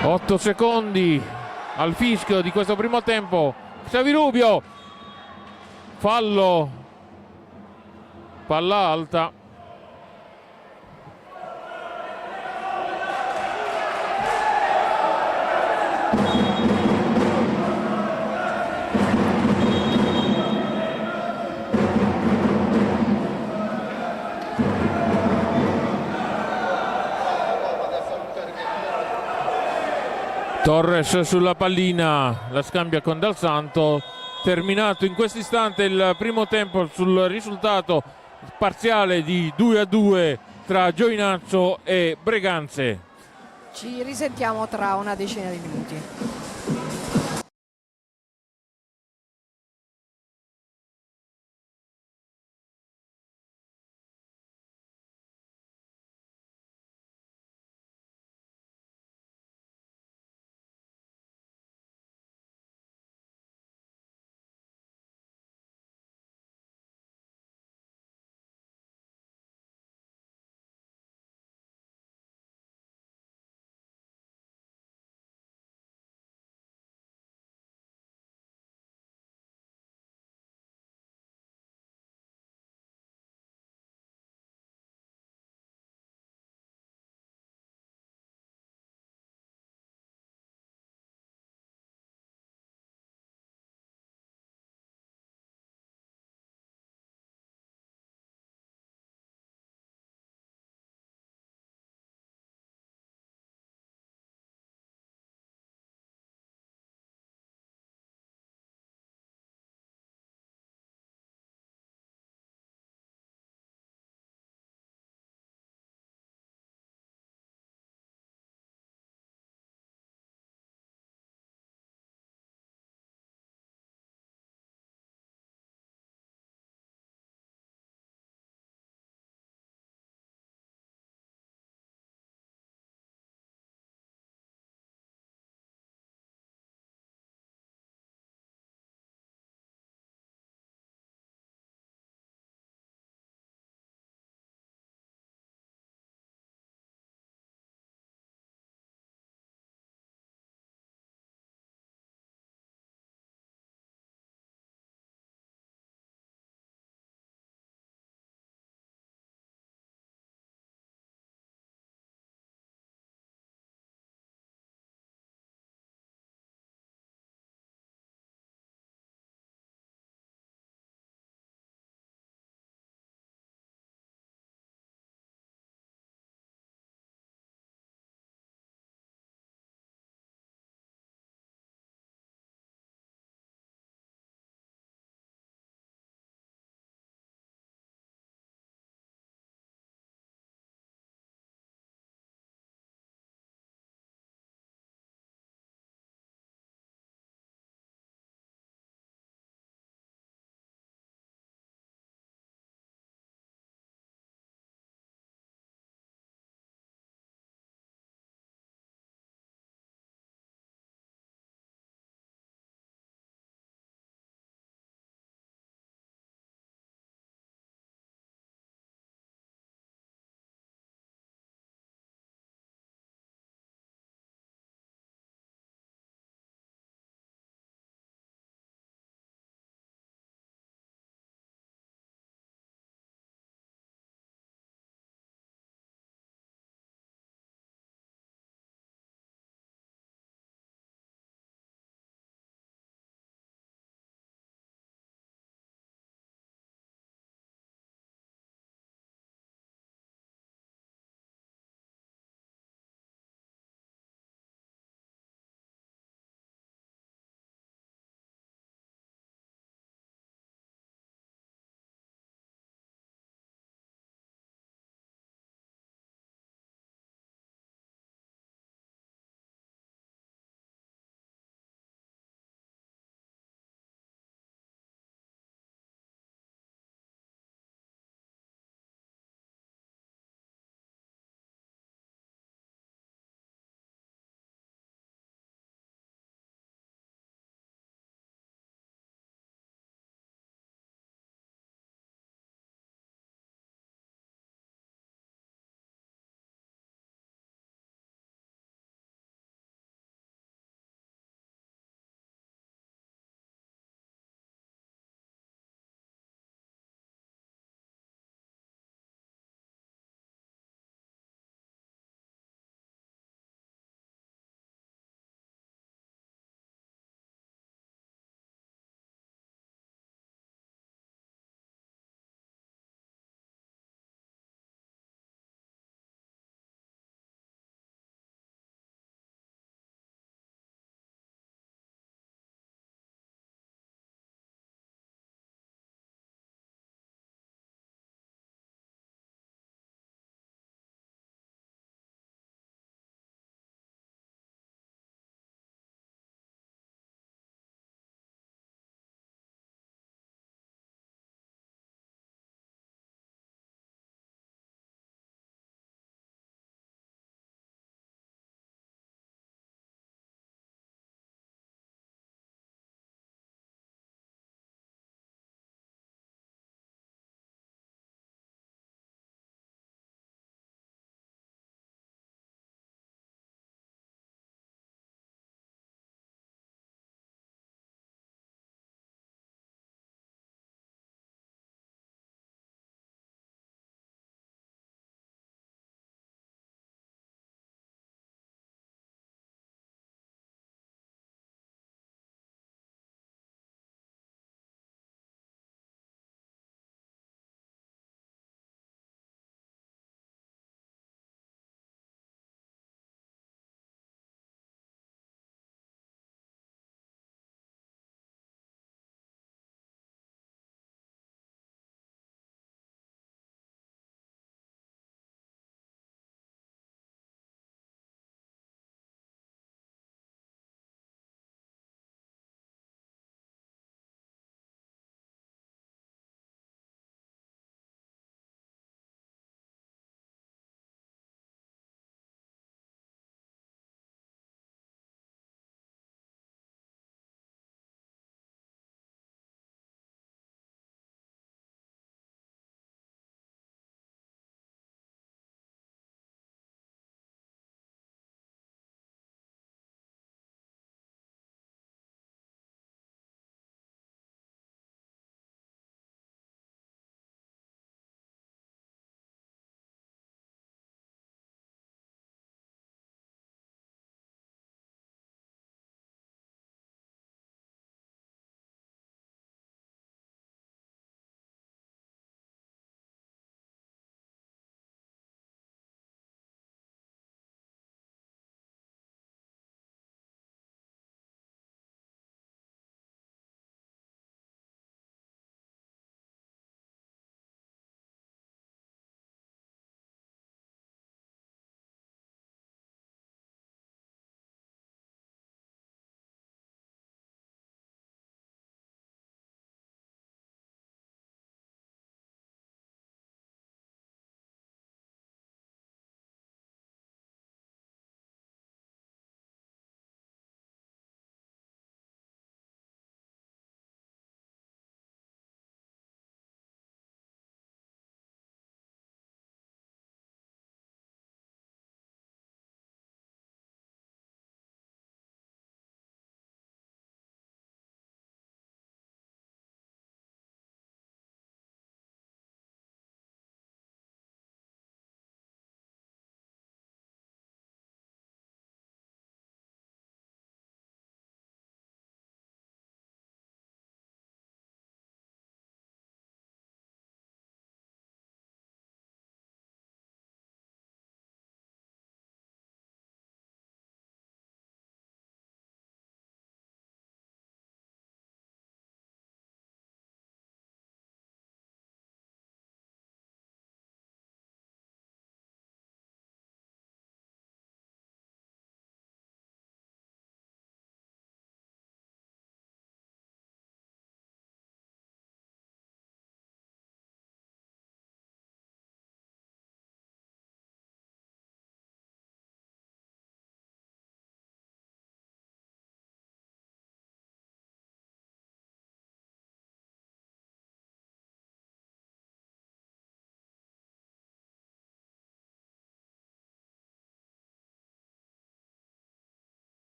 8 secondi al fischio di questo primo tempo. Xavirubio, fallo, palla alta. Torres sulla pallina, la scambia con Dal Santo. Terminato in questo istante il primo tempo sul risultato parziale di 2-2 tra Giovinazzo e Breganze. Ci risentiamo tra una decina di minuti.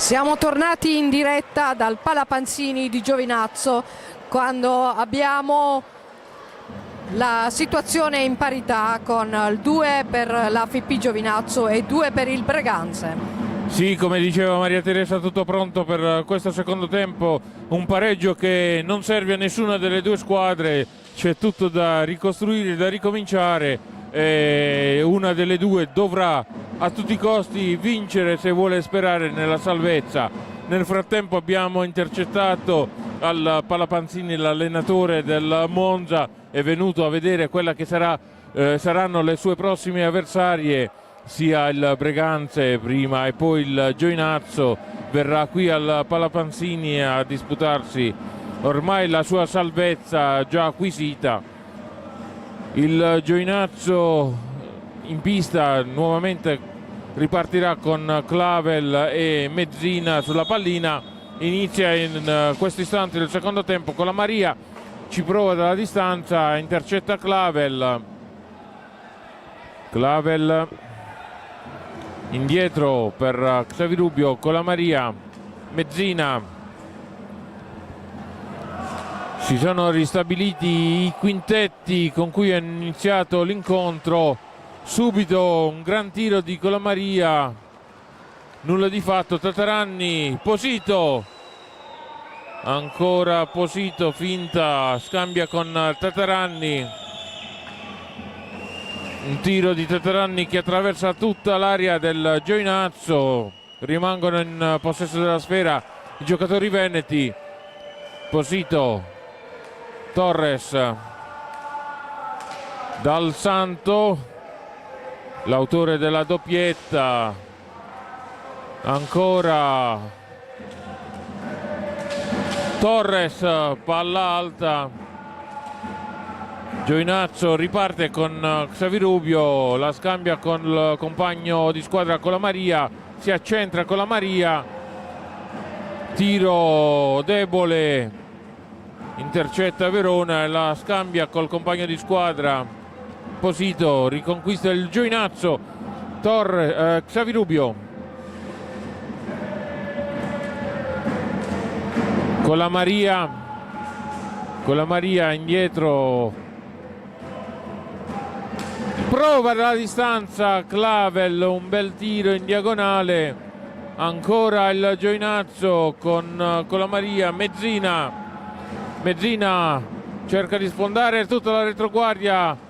Siamo tornati in diretta dal Palapanzini di Giovinazzo quando abbiamo la situazione in parità con il 2 per l'AFP Giovinazzo e 2 per il Breganze. Sì, come diceva Maria Teresa, tutto pronto per questo secondo tempo, un pareggio che non serve a nessuna delle due squadre, c'è tutto da ricostruire, da ricominciare, e una delle due dovrà a tutti i costi vincere se vuole sperare nella salvezza. Nel frattempo abbiamo intercettato al Palapanzini l'allenatore del Monza, è venuto a vedere quella che saranno le sue prossime avversarie, sia il Breganze prima e poi il Giovinazzo. Verrà qui al Palapanzini a disputarsi ormai la sua salvezza già acquisita. Il Giovinazzo in pista nuovamente ripartirà con Clavel e Mezzina sulla pallina. Inizia in questo istante il secondo tempo con la Maria, ci prova dalla distanza, intercetta Clavel indietro per Xavirubio con la Maria, Mezzina. Si sono ristabiliti i quintetti con cui è iniziato l'incontro. Subito un gran tiro di Colamaria, nulla di fatto. Tataranni, Posito, ancora Posito, finta, scambia con Tataranni, un tiro di Tataranni che attraversa tutta l'area del Giovinazzo. Rimangono in possesso della sfera i giocatori veneti. Posito, Torres, Dal Santo, l'autore della doppietta, ancora Torres, palla alta. Giovinazzo riparte con Xavirubio, la scambia con il compagno di squadra con la Maria, si accentra con la Maria, tiro debole, intercetta Verona e la scambia col compagno di squadra. Posito riconquista il Giovinazzo, Xavirubio con la Maria indietro, prova dalla distanza Clavel, un bel tiro in diagonale, ancora il Giovinazzo con la Maria. Mezzina cerca di sfondare tutta la retroguardia,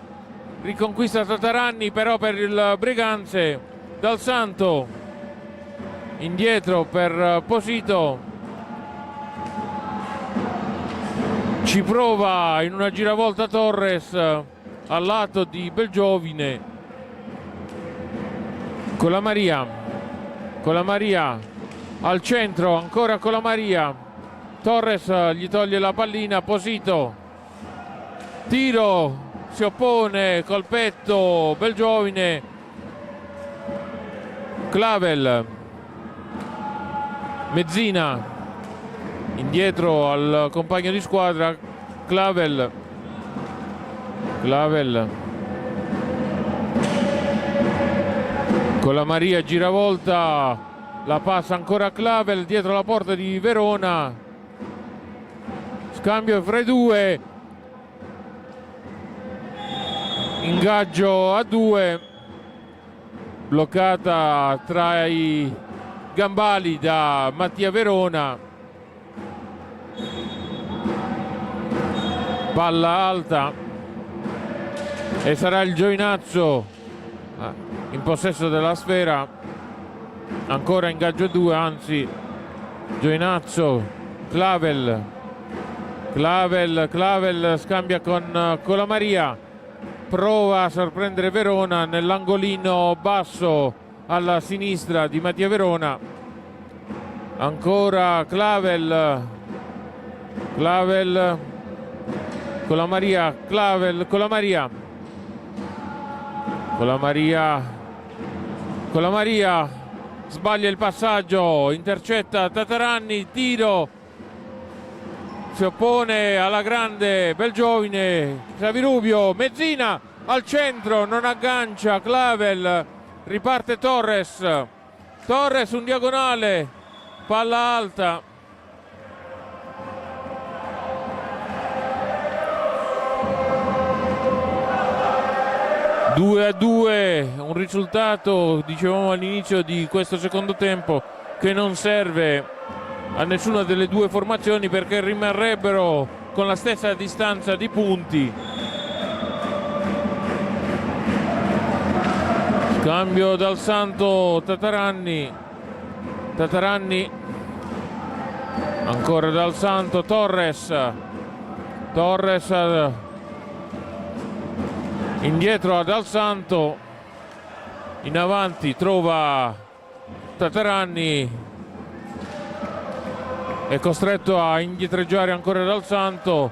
riconquista Tataranni però per il Breganze. Dal Santo indietro per Posito, ci prova in una giravolta Torres al lato di Belgiovine con la Maria al centro, ancora con la Maria. Torres gli toglie la pallina, Posito, tiro, si oppone col petto Belgiovine. Clavel, Mezzina indietro al compagno di squadra. Clavel con la Maria, giravolta, la passa ancora a Clavel dietro la porta di Verona, scambio fra i due, ingaggio a due, bloccata tra i gambali da Mattia Verona, palla alta e sarà il Giovinazzo in possesso della sfera. Ancora ingaggio a due, anzi Giovinazzo, Clavel scambia con la Maria, prova a sorprendere Verona nell'angolino basso alla sinistra di Mattia Verona. Ancora Clavel con la Maria, Clavel con la Maria, sbaglia il passaggio, intercetta Tataranni, tiro, si oppone alla grande Belgiovine. Xavirubio, Mezzina al centro, non aggancia Clavel, riparte Torres, un diagonale, palla alta. Due a due, un risultato, dicevamo all'inizio di questo secondo tempo, che non serve a nessuna delle due formazioni perché rimarrebbero con la stessa distanza di punti. Scambio dal Santo Tataranni, ancora dal Santo, Torres, indietro ad Dal Santo, in avanti trova Tataranni, è costretto a indietreggiare ancora Dal Santo,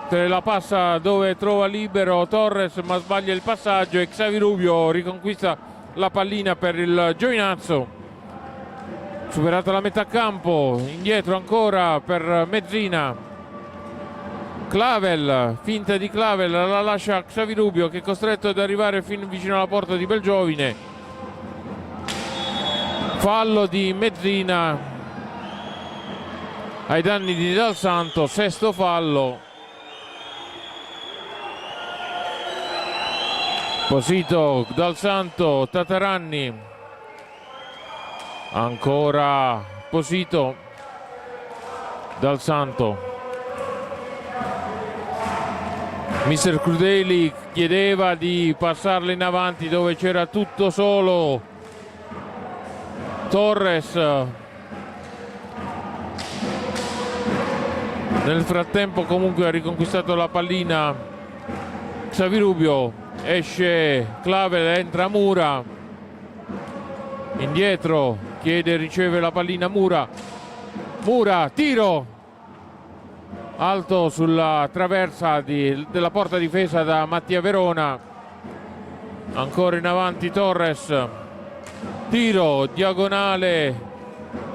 la passa dove trova libero Torres ma sbaglia il passaggio e Xavi Rubio riconquista la pallina per il Giovinazzo. Superata la metà campo, indietro ancora per Mezzina. Clavel, finta di Clavel, la lascia Xavi Rubio che è costretto ad arrivare fin vicino alla porta di Belgiovine. Fallo di Mezzina ai danni di Dal Santo, sesto fallo. Posito, Dal Santo, Tataranni, ancora Posito, Dal Santo. Mister Crudeli chiedeva di passarla in avanti dove c'era tutto solo Torres. Nel frattempo comunque ha riconquistato la pallina Xavi Rubio. Esce Clavel, entra Mura, indietro, chiede e riceve la pallina Mura, tiro alto sulla traversa della porta difesa da Mattia Verona, ancora in avanti Torres, tiro diagonale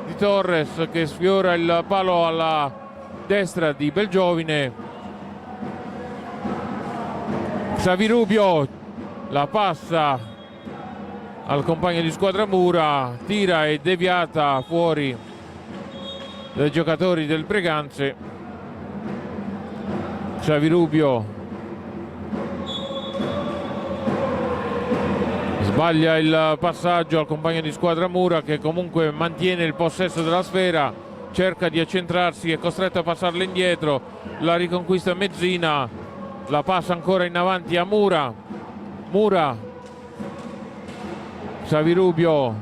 di Torres che sfiora il palo alla destra di Belgiovine. Xavi Rubio la passa al compagno di squadra Mura, tira e deviata fuori dai giocatori del Breganze. Xavi Rubio sbaglia il passaggio al compagno di squadra Mura che comunque mantiene il possesso della sfera, cerca di accentrarsi, è costretto a passarla indietro, la riconquista Mezzina. La passa ancora in avanti a Mura, Xavi Rubio,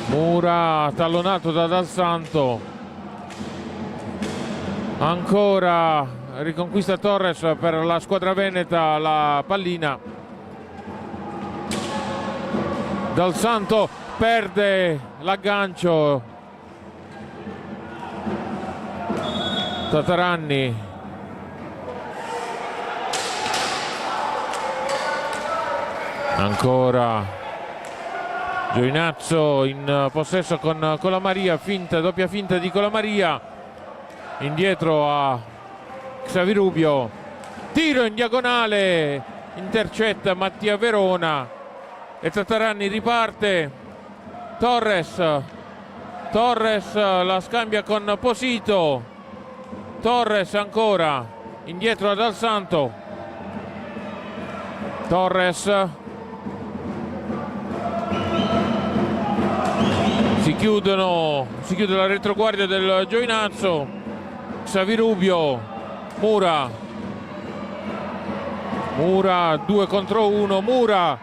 Mura tallonato da Dal Santo, ancora riconquista Torres per la squadra veneta la pallina. Dal Santo perde l'aggancio, Tataranni. Ancora Giovinazzo in possesso con Colamaria, doppia finta di Colamaria, indietro a Xavi Rubio, tiro in diagonale, intercetta Mattia Verona e Tataranni riparte. Torres la scambia con Posito, Torres ancora indietro ad Dal Santo, Torres. Si chiude la retroguardia del Giovinazzo. Xavi Rubio, Mura 2 contro 1, Mura,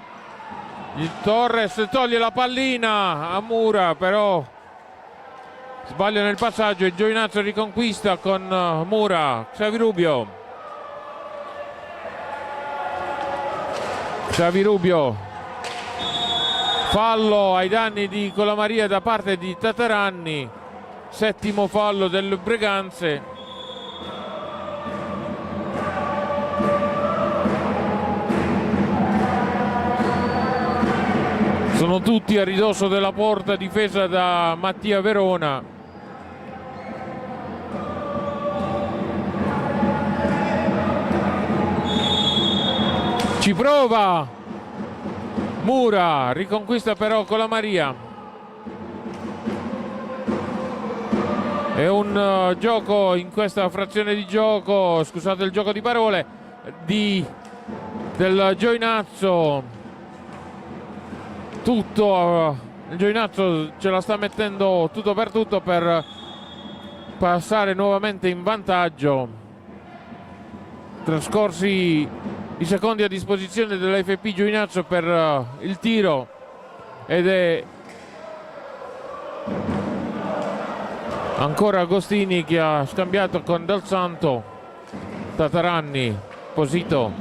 Torres toglie la pallina a Mura, però sbaglia nel passaggio e Giovinazzo riconquista con Mura. Xavi Rubio, fallo ai danni di Colamaria da parte di Tataranni, settimo fallo del Breganze. Sono tutti a ridosso della porta difesa da Mattia Verona. Ci prova Mura, riconquista però Colamaria. È un gioco in questa frazione di gioco, scusate il gioco di parole, del Giovinazzo. Tutto il Giovinazzo ce la sta mettendo tutto per passare nuovamente in vantaggio. Trascorsi i secondi a disposizione dell'FP Giovinazzo per il tiro, ed è ancora Agostini che ha scambiato con Dal Santo. Tataranni, Posito,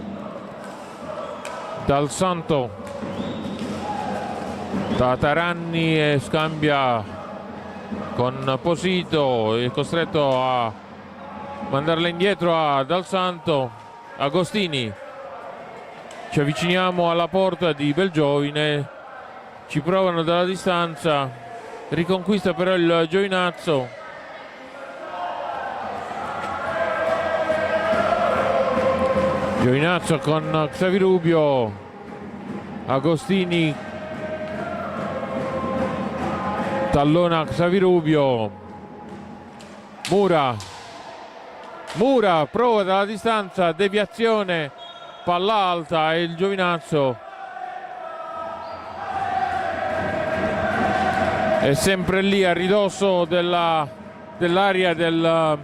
Dal Santo, Tataranni e scambia con Posito, è costretto a mandarla indietro a Dal Santo. Agostini, ci avviciniamo alla porta di Belgiovine, ci provano dalla distanza, riconquista però il Giovinazzo. Giovinazzo con Xavirubio, Agostini tallona Xavirubio, Mura prova dalla distanza, deviazione, palla alta e il Giovinazzo è sempre lì a ridosso dell'area del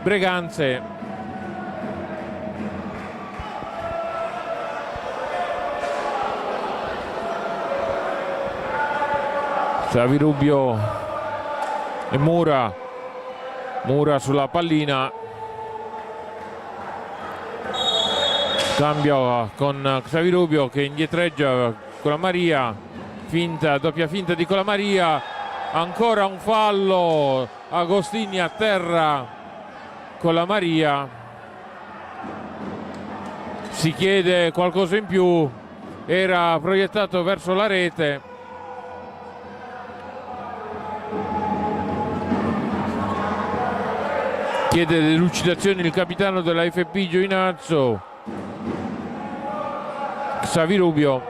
Breganze. Xavirubio e Mura sulla pallina, cambio con Xavirubio che indietreggia Colamaria, doppia finta di Colamaria, ancora un fallo, Agostini a terra, Colamaria si chiede qualcosa in più, era proiettato verso la rete. Chiede delucidazioni il capitano della FP Giovinazzo, Xavirubio.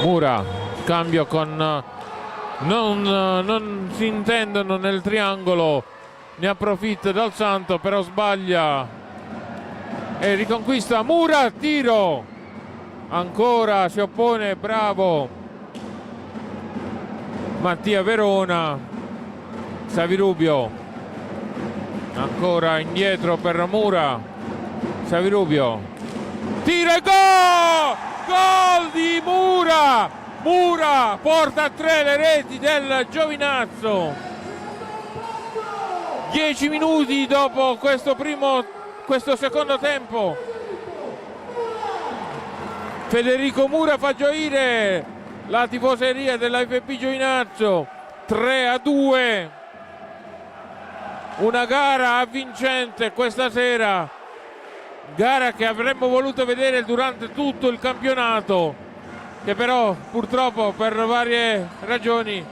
Mura, scambio con... Non si intendono nel triangolo, ne approfitta Dal Santo, però sbaglia. E riconquista Mura, tiro, ancora si oppone, bravo Mattia Verona. Xavirubio ancora indietro per Mura, Xavirubio tira e gol di Mura porta a 3 le reti del Giovinazzo. 10 minuti dopo questo secondo tempo, Federico Mura fa gioire la tifoseria della FP Giovinazzo. 3-2, una gara avvincente questa sera, gara che avremmo voluto vedere durante tutto il campionato, che però purtroppo per varie ragioni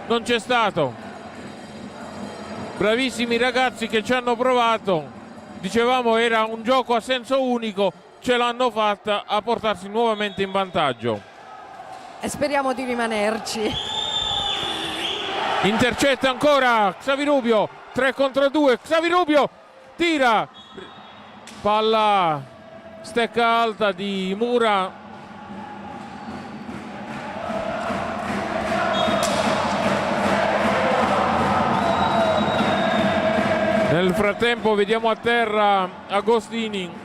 non c'è stato. Bravissimi ragazzi che ci hanno provato. Dicevamo era un gioco a senso unico, ce l'hanno fatta a portarsi nuovamente in vantaggio. E speriamo di rimanerci. Intercetta ancora Xavirubio, 3 contro 2, Xavirubio tira, palla stecca alta di Mura. Nel frattempo vediamo a terra Agostini.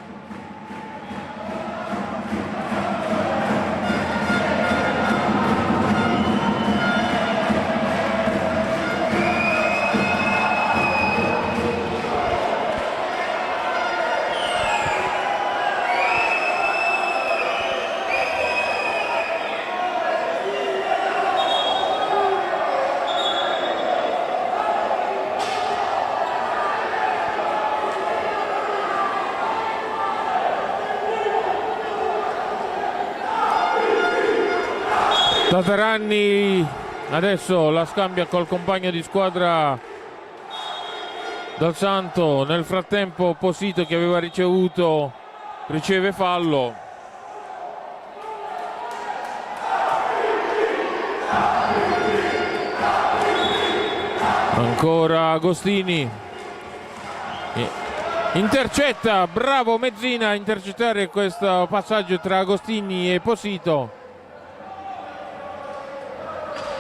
Tataranni adesso la scambia col compagno di squadra Dal Santo. Nel frattempo Posito, che aveva ricevuto, riceve fallo. Ancora Agostini, intercetta, bravo Mezzina a intercettare questo passaggio tra Agostini e Posito.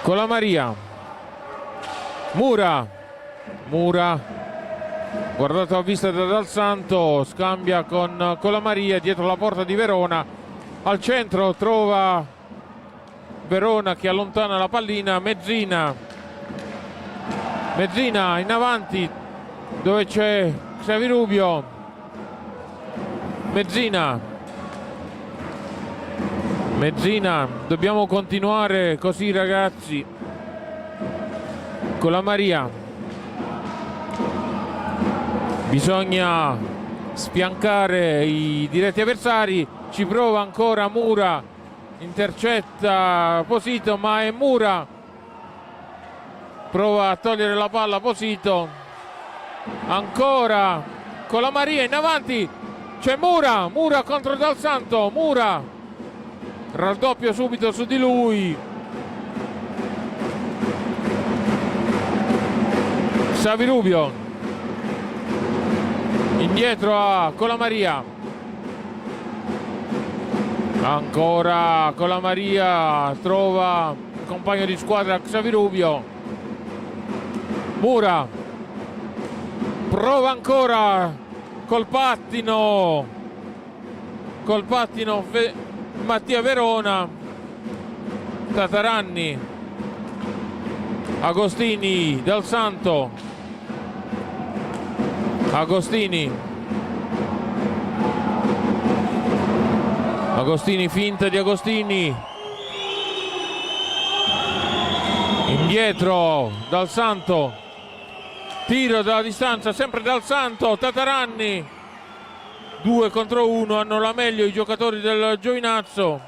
Con la Maria, Mura, guardato a vista da Dal Santo, scambia con la Maria dietro la porta di Verona. Al centro trova Verona che allontana la pallina. Mezzina in avanti dove c'è Xavi Mezzina, dobbiamo continuare così ragazzi. Con la Maria bisogna spiancare i diretti avversari, ci prova ancora Mura, intercetta Posito, ma è Mura, prova a togliere la palla Posito, ancora con la Maria in avanti, c'è Mura contro Dal Santo, Mura raddoppio subito su di lui. Xavi Rubio indietro con la Maria, ancora con la Maria, trova il compagno di squadra Xavi Rubio. Mura prova ancora col pattino Mattia Verona, Tataranni, Agostini, Dal Santo, Agostini, finta di Agostini, indietro Dal Santo, tiro dalla distanza sempre Dal Santo, Tataranni, 2 contro 1, hanno la meglio i giocatori del Giovinazzo.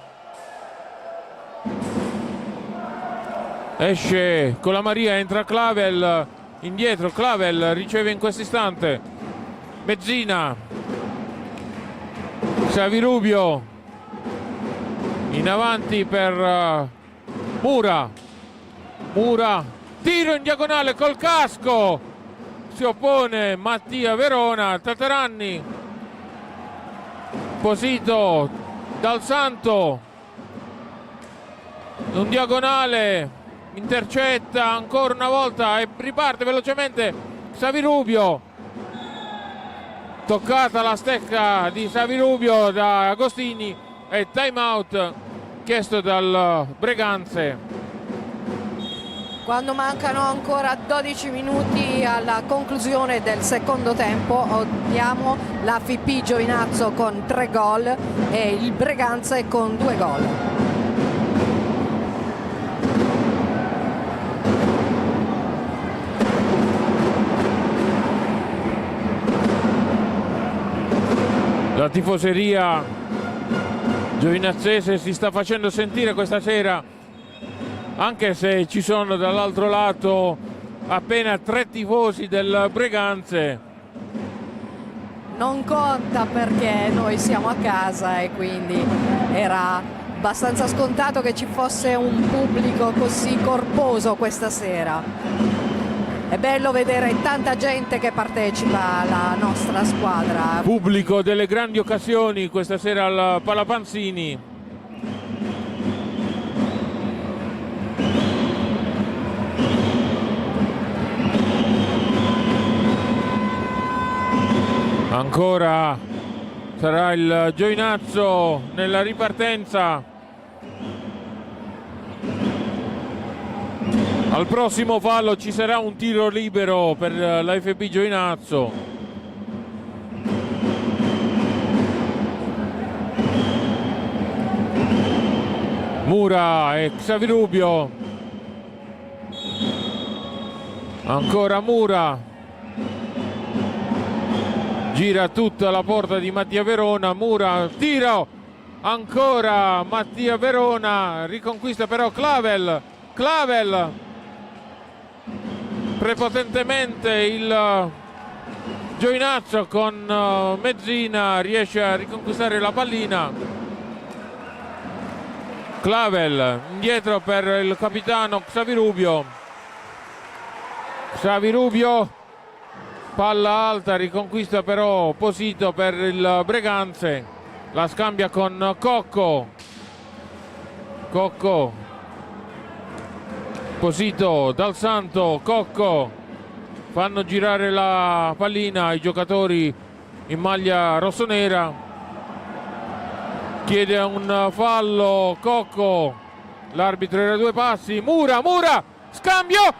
Esce con la Maria, entra Clavel, indietro Clavel riceve in questo istante Mezzina, Xavi Rubio in avanti per Mura, tiro in diagonale col casco, si oppone Mattia Verona, Tataranni, Posito, Dal Santo, un diagonale, intercetta ancora una volta e riparte velocemente Xavi Rubio, toccata la stecca di Xavi Rubio da Agostini e time out chiesto dal Breganze. Quando mancano ancora 12 minuti alla conclusione del secondo tempo, abbiamo la FP Giovinazzo con 3 gol e il Breganze con 2 gol. La tifoseria giovinazzese si sta facendo sentire questa sera, anche se ci sono dall'altro lato appena 3 tifosi del Breganze. Non conta perché noi siamo a casa e quindi era abbastanza scontato che ci fosse un pubblico così corposo questa sera. È bello vedere tanta gente che partecipa alla nostra squadra. Pubblico delle grandi occasioni questa sera al Palapanzini. Ancora sarà il Giovinazzo nella ripartenza. Al prossimo fallo ci sarà un tiro libero per la FP Giovinazzo. Mura e Xavi Rubio. Ancora Mura. Gira tutta la porta di Mattia Verona, Mura, tiro, ancora Mattia Verona, riconquista però Clavel, prepotentemente il Giovinazzo con Mezzina, riesce a riconquistare la pallina. Clavel indietro per il capitano Xavirubio. Xavirubio, palla alta, riconquista però Posito per il Breganze, la scambia con Cocco. Cocco, Posito, Dal Santo, Cocco, fanno girare la pallina i giocatori in maglia rossonera. Chiede un fallo Cocco, l'arbitro era a 2 passi. Mura, scambio,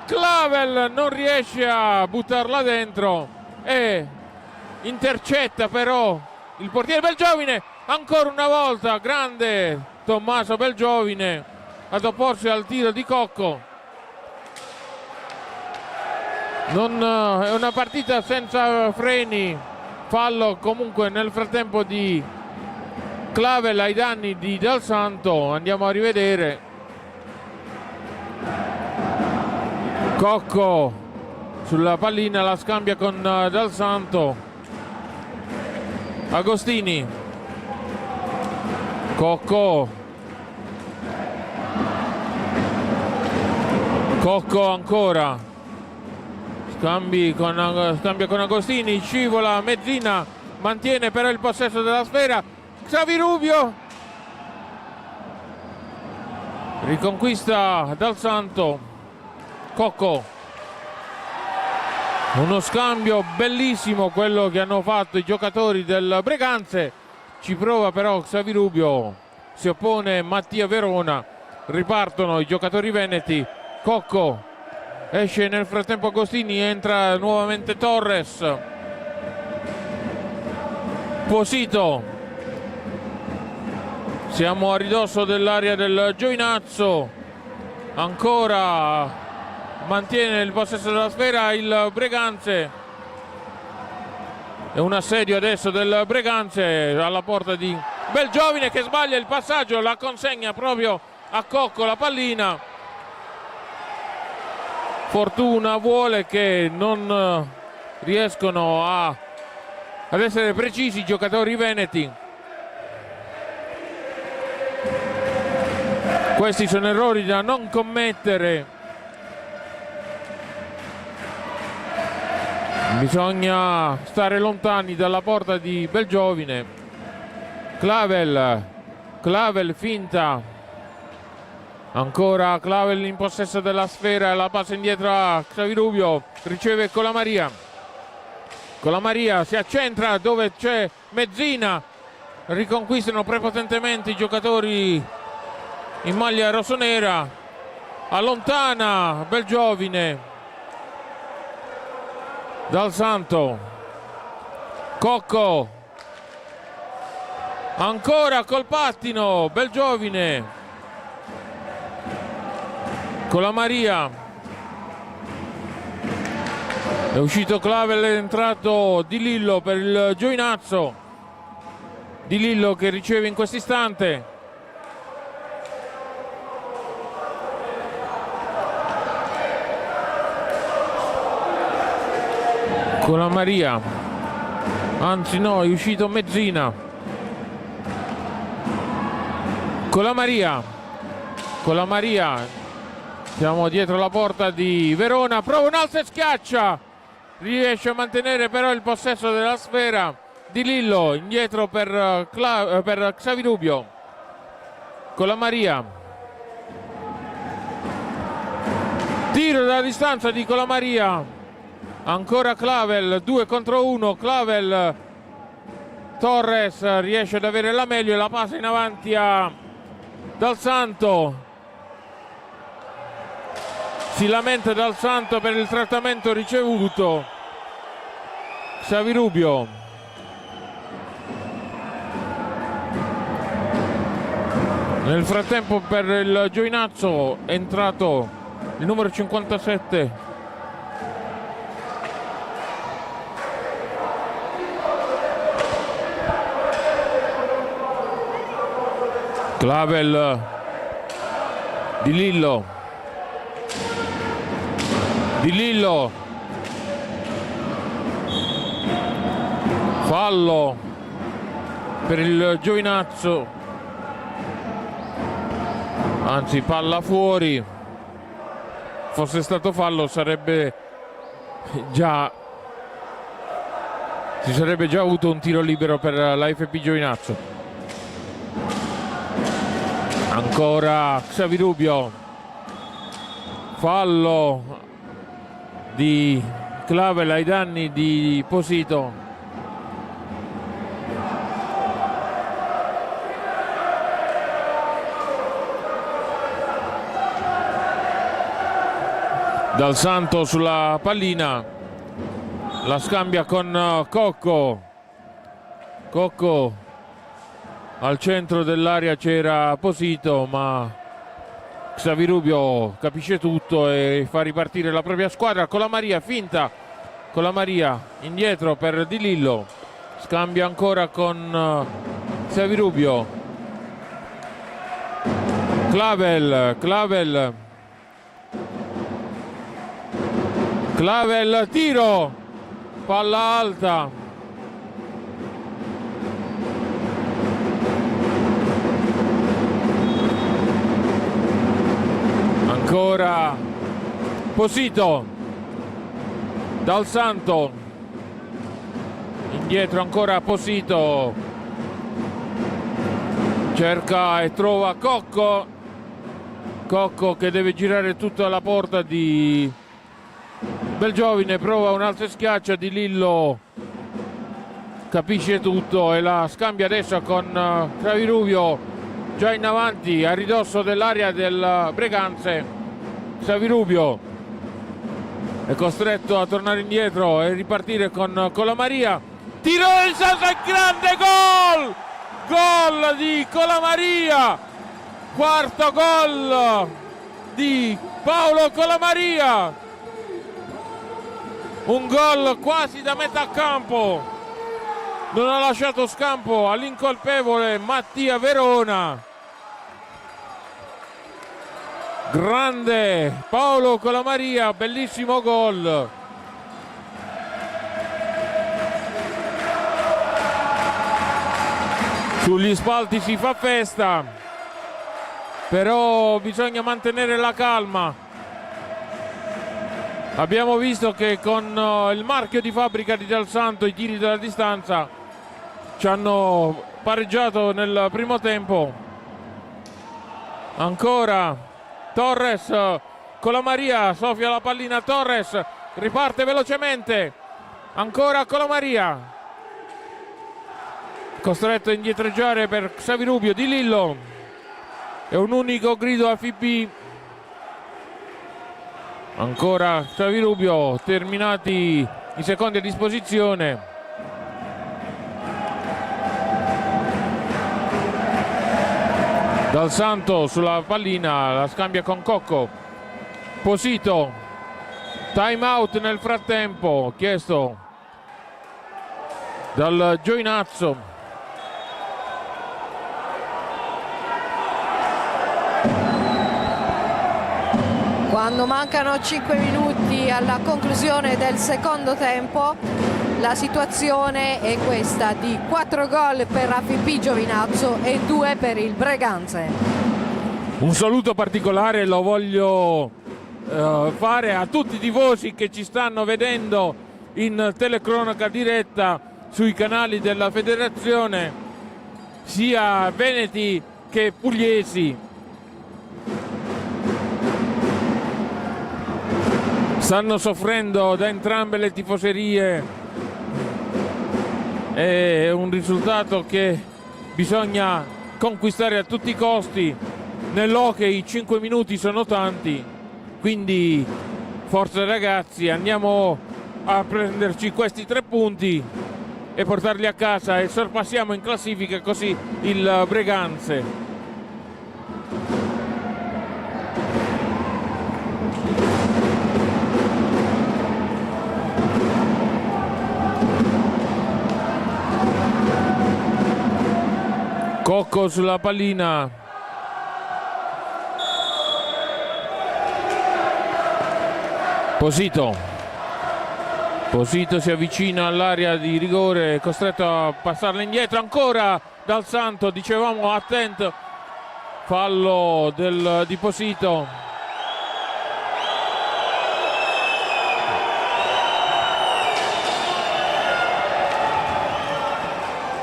Clavel non riesce a buttarla dentro e intercetta però il portiere Belgiovine. Ancora una volta grande Tommaso Belgiovine ad opporsi al tiro di Cocco. È una partita senza freni. Fallo comunque nel frattempo di Clavel ai danni di Dal Santo. Andiamo a rivedere. Cocco sulla pallina, la scambia con Dal Santo. Agostini, Cocco, ancora scambia con Agostini, scivola Mezzina, mantiene però il possesso della sfera. Xavirubio riconquista Dal Santo. Cocco, uno scambio bellissimo quello che hanno fatto i giocatori del Breganze. Ci prova però Xavirubio, si oppone Mattia Verona, ripartono i giocatori veneti. Cocco, esce nel frattempo Agostini, entra nuovamente Torres. Posito, siamo a ridosso dell'area del Giovinazzo, ancora mantiene il possesso della sfera il Breganze. È un assedio adesso del Breganze alla porta di Belgiovine che sbaglia il passaggio, la consegna proprio a Cocco la pallina. Fortuna vuole che non riescono ad essere precisi i giocatori veneti. Questi sono errori da non commettere. Bisogna stare lontani dalla porta di Belgiovine. Clavel finta. Ancora Clavel in possesso della sfera, la passa indietro a Xavirubio, riceve Colamaria. Colamaria si accentra dove c'è Mezzina, riconquistano prepotentemente i giocatori in maglia rossonera, allontana Belgiovine. Dal Santo, Cocco, ancora col pattino Belgiovine. Colamaria, è uscito Clavel, è entrato Di Lillo per il Giovinazzo. Di Lillo che riceve in questo istante. Colamaria, anzi no, è uscito Mezzina. Colamaria, siamo dietro la porta di Verona, prova un alzo e schiaccia, riesce a mantenere però il possesso della sfera. Di Lillo indietro per Xavirubio. Colamaria, tiro dalla distanza di Colamaria, ancora Clavel, 2 contro 1. Clavel, Torres riesce ad avere la meglio e la passa in avanti a Dal Santo. Si lamenta Dal Santo per il trattamento ricevuto. Xavirubio, nel frattempo per il Giovinazzo è entrato il numero 57 Clavel. Di Lillo, fallo per il Giovinazzo, anzi palla fuori. Fosse stato fallo si sarebbe già avuto un tiro libero per la FP Giovinazzo. Ancora Xavi Rubio, fallo di Clavel ai danni di Posito. Dal Santo sulla pallina, la scambia con Cocco. Cocco al centro dell'area, c'era Posito, ma Xavi Rubio capisce tutto e fa ripartire la propria squadra. Con la Maria, finta con la Maria, indietro per Di Lillo, scambia ancora con Xavi Rubio. Clavel, tiro, palla alta. Ancora Posito, Dal Santo, indietro ancora Posito, cerca e trova Cocco. Cocco che deve girare tutta la porta di Belgiovine, prova un alzo e schiaccia. Di Lillo capisce tutto e la scambia adesso con Xavi Rubio, già in avanti a ridosso dell'area del Breganze. Xavi Rubio è costretto a tornare indietro e ripartire con la Maria. Tiro del Santo, è grande, gol di Colamaria, quarto gol di Paolo Colamaria. Un gol quasi da metà campo, non ha lasciato scampo all'incolpevole Mattia Verona. Grande Paolo Colamaria, bellissimo gol. Sugli spalti si fa festa, però bisogna mantenere la calma. Abbiamo visto che con il marchio di fabbrica di Dal Santo i tiri dalla distanza ci hanno pareggiato nel primo tempo. Ancora Torres con la Maria, soffia la pallina Torres, riparte velocemente. Ancora con la Maria, costretto a indietreggiare per Xavi Rubio. Di Lillo, è un unico grido a FIP. Ancora Xavi Rubio, terminati i secondi a disposizione. Dal Santo sulla pallina, la scambia con Cocco. Posito, time out nel frattempo chiesto dal Giovinazzo. Quando mancano 5 minuti alla conclusione del secondo tempo, la situazione è questa di 4 gol per AFP Giovinazzo e 2 per il Breganze. Un saluto particolare lo voglio fare a tutti i tifosi che ci stanno vedendo in telecronaca diretta sui canali della federazione, sia veneti che pugliesi. Stanno soffrendo da entrambe le tifoserie, è un risultato che bisogna conquistare a tutti i costi. Nell'hockey 5 minuti sono tanti, quindi forza ragazzi, andiamo a prenderci questi 3 punti e portarli a casa e sorpassiamo in classifica così il Breganze. Cocco sulla pallina, Posito, Posito si avvicina all'area di rigore, è costretto a passarla indietro, ancora Dal Santo, dicevamo attento, fallo di Posito.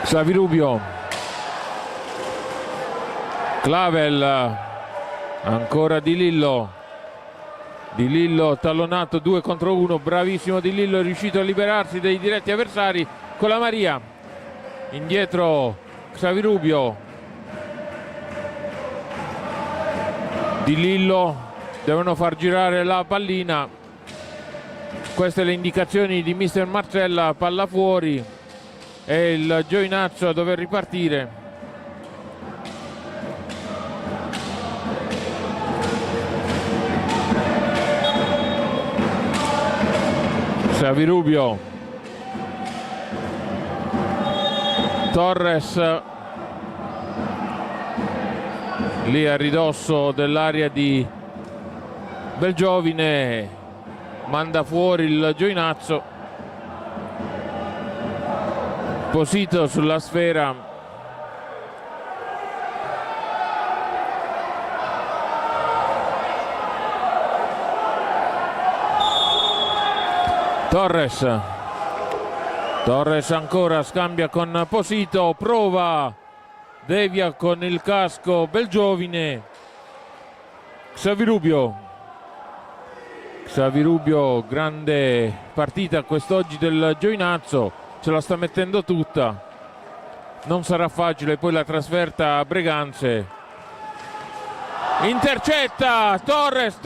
Xavi Clavel, ancora Di Lillo tallonato 2 contro 1, bravissimo Di Lillo, è riuscito a liberarsi dei diretti avversari. Con la Maria indietro Xavi Rubio, Di Lillo, devono far girare la pallina, queste le indicazioni di mister Marcella, palla fuori, è il Giovinazzo a dover ripartire. Xavi Rubio, Torres lì a ridosso dell'area di Belgiovine, manda fuori il Giovinazzo. Posito sulla sfera, Torres ancora, scambia con Posito, prova, devia con il casco Belgiovine. Xavi Rubio, grande partita quest'oggi del Giovinazzo, ce la sta mettendo tutta, non sarà facile poi la trasferta a Breganze. Intercetta Torres,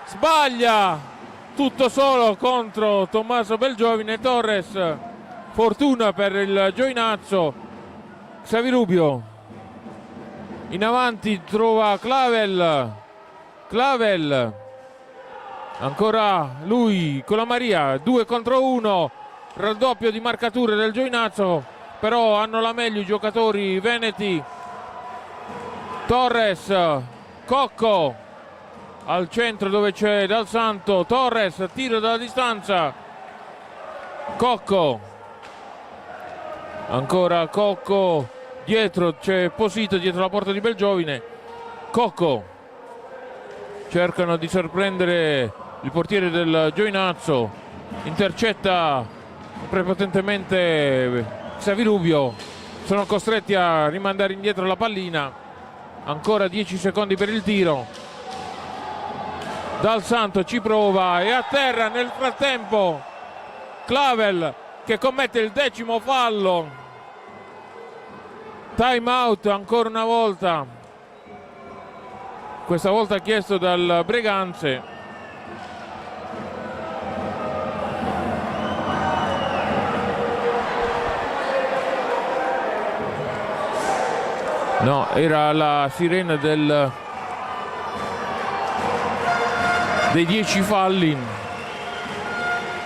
sbaglia, tutto solo contro Tommaso Belgiovine. Torres, fortuna per il Giovinazzo. Xavi Rubio in avanti, trova Clavel, ancora lui con la Maria, 2 contro 1, raddoppio di marcature del Giovinazzo, però hanno la meglio i giocatori veneti. Torres, Cocco al centro dove c'è Dal Santo, Torres, tiro dalla distanza, Cocco, ancora Cocco, dietro c'è Posito, dietro la porta di Belgiovine. Cocco, cercano di sorprendere il portiere del Giovinazzo, intercetta prepotentemente Xavi Rubio, sono costretti a rimandare indietro la pallina, ancora 10 secondi per il tiro. Dal Santo ci prova e a terra nel frattempo Clavel, che commette il 10° fallo. Time out ancora una volta, questa volta chiesto dal Breganze. No, era la sirena dei 10 falli.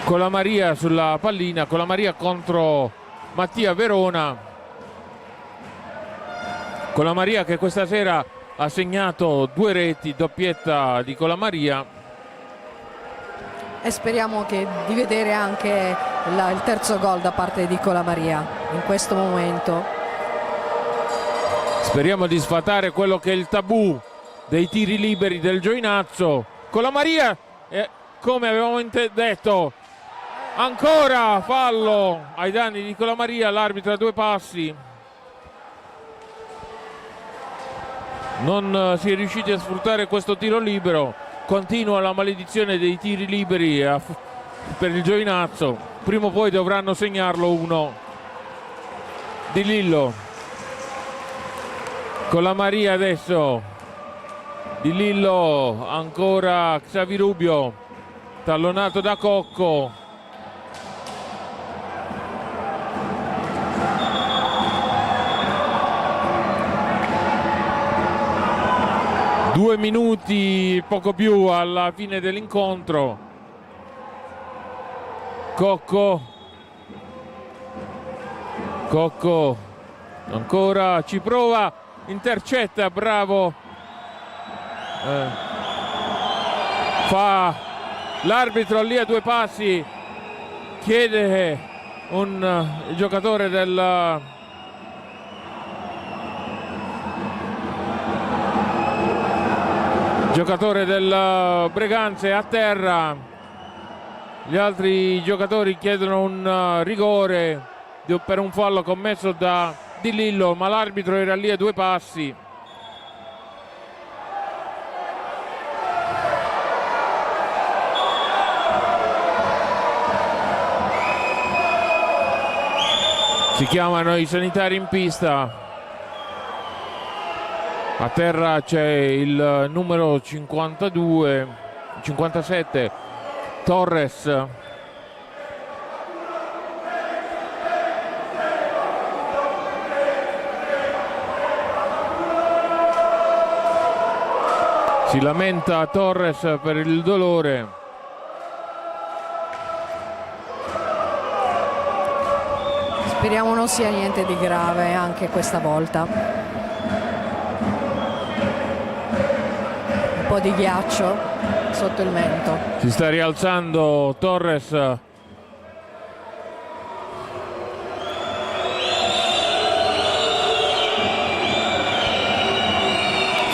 Con la Maria sulla pallina, con la Maria contro Mattia Verona. Con la Maria che questa sera ha segnato 2 reti, doppietta di Colamaria. E speriamo di vedere anche il terzo gol da parte di Colamaria in questo momento. Speriamo di sfatare quello che è il tabù dei tiri liberi del Giovinazzo. Colamaria, come avevamo detto, ancora fallo ai danni di Colamaria, l'arbitro a 2 passi. Non si è riusciti a sfruttare questo tiro libero, continua la maledizione dei tiri liberi per il Giovinazzo, prima o poi dovranno segnarlo uno. Di Lillo, Colamaria adesso, Di Lillo, ancora Xavi Rubio, tallonato da Cocco. Due minuti, poco più alla fine dell'incontro. Cocco, ancora ci prova, intercetta, bravo. Fa l'arbitro lì a 2 passi, chiede un giocatore del Breganze a terra. Gli altri giocatori chiedono un rigore per un fallo commesso da Di Lillo, ma l'arbitro era lì a 2 passi. Si chiamano i sanitari in pista. A terra c'è il numero 57 Torres. Si lamenta Torres per il dolore. Speriamo non sia niente di grave anche questa volta. Un po' di ghiaccio sotto il mento. Si sta rialzando Torres.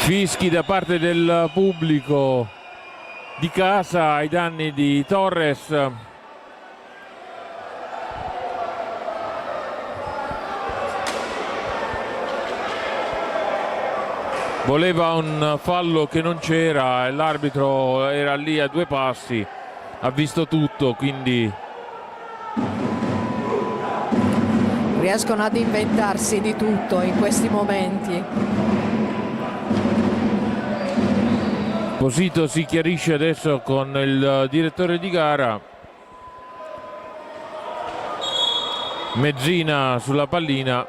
Fischi da parte del pubblico di casa ai danni di Torres. Voleva un fallo che non c'era e l'arbitro era lì a 2 passi, ha visto tutto, quindi Riescono ad inventarsi di tutto in questi momenti. Posito si chiarisce adesso con il direttore di gara. Mezzina sulla pallina.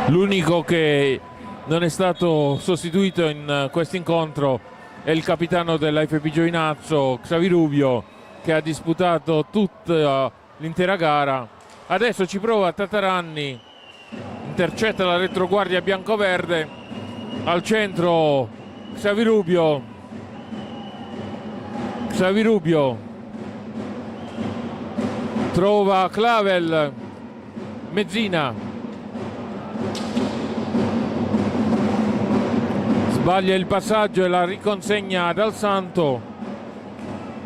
L'unico che non è stato sostituito in questo incontro è il capitano dell'AFP Giovinazzo, Xavirubio, che ha disputato tutta l'intera gara. Adesso ci prova Tataranni, intercetta la retroguardia biancoverde. Al centro Xavirubio trova Clavel, Mezzina sbaglia il passaggio e la riconsegna Dal Santo.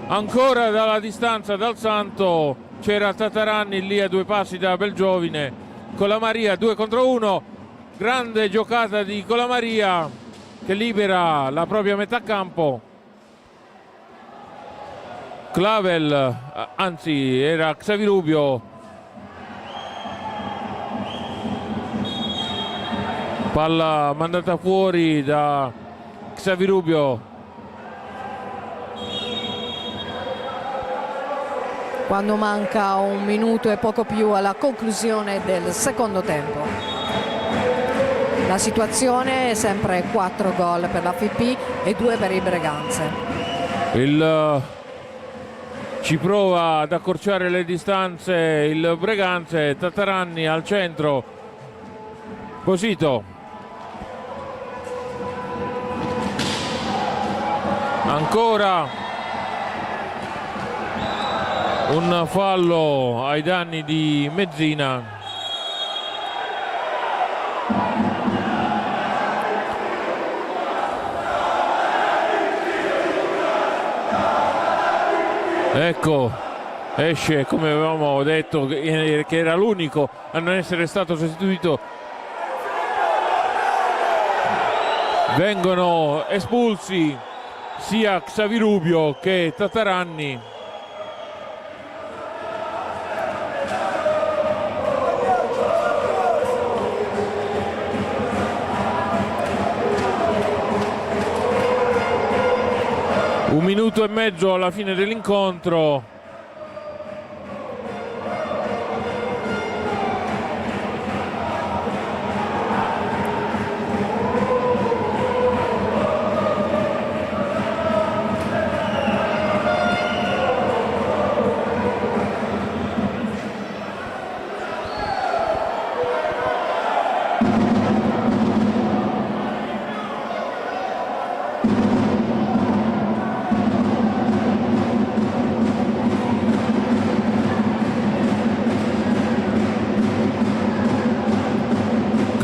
Ancora dalla distanza Dal Santo, c'era Tataranni lì a 2 passi da Belgiovine. Colamaria 2 contro 1, grande giocata di Colamaria che libera la propria metà campo. Clavel, anzi era Xavirubio, palla mandata fuori da Xavirubio. Quando manca 1 minuto e poco più alla conclusione del secondo tempo. La situazione è sempre 4 gol per l'AFP e 2 per il Breganze. Ci prova ad accorciare le distanze il Breganze. Tataranni al centro, Posito, ancora un fallo ai danni di Mezzina. Ecco, esce, come avevamo detto, che era l'unico a non essere stato sostituito. Vengono espulsi sia Xavirubio che Tataranni. Un minuto e mezzo alla fine dell'incontro.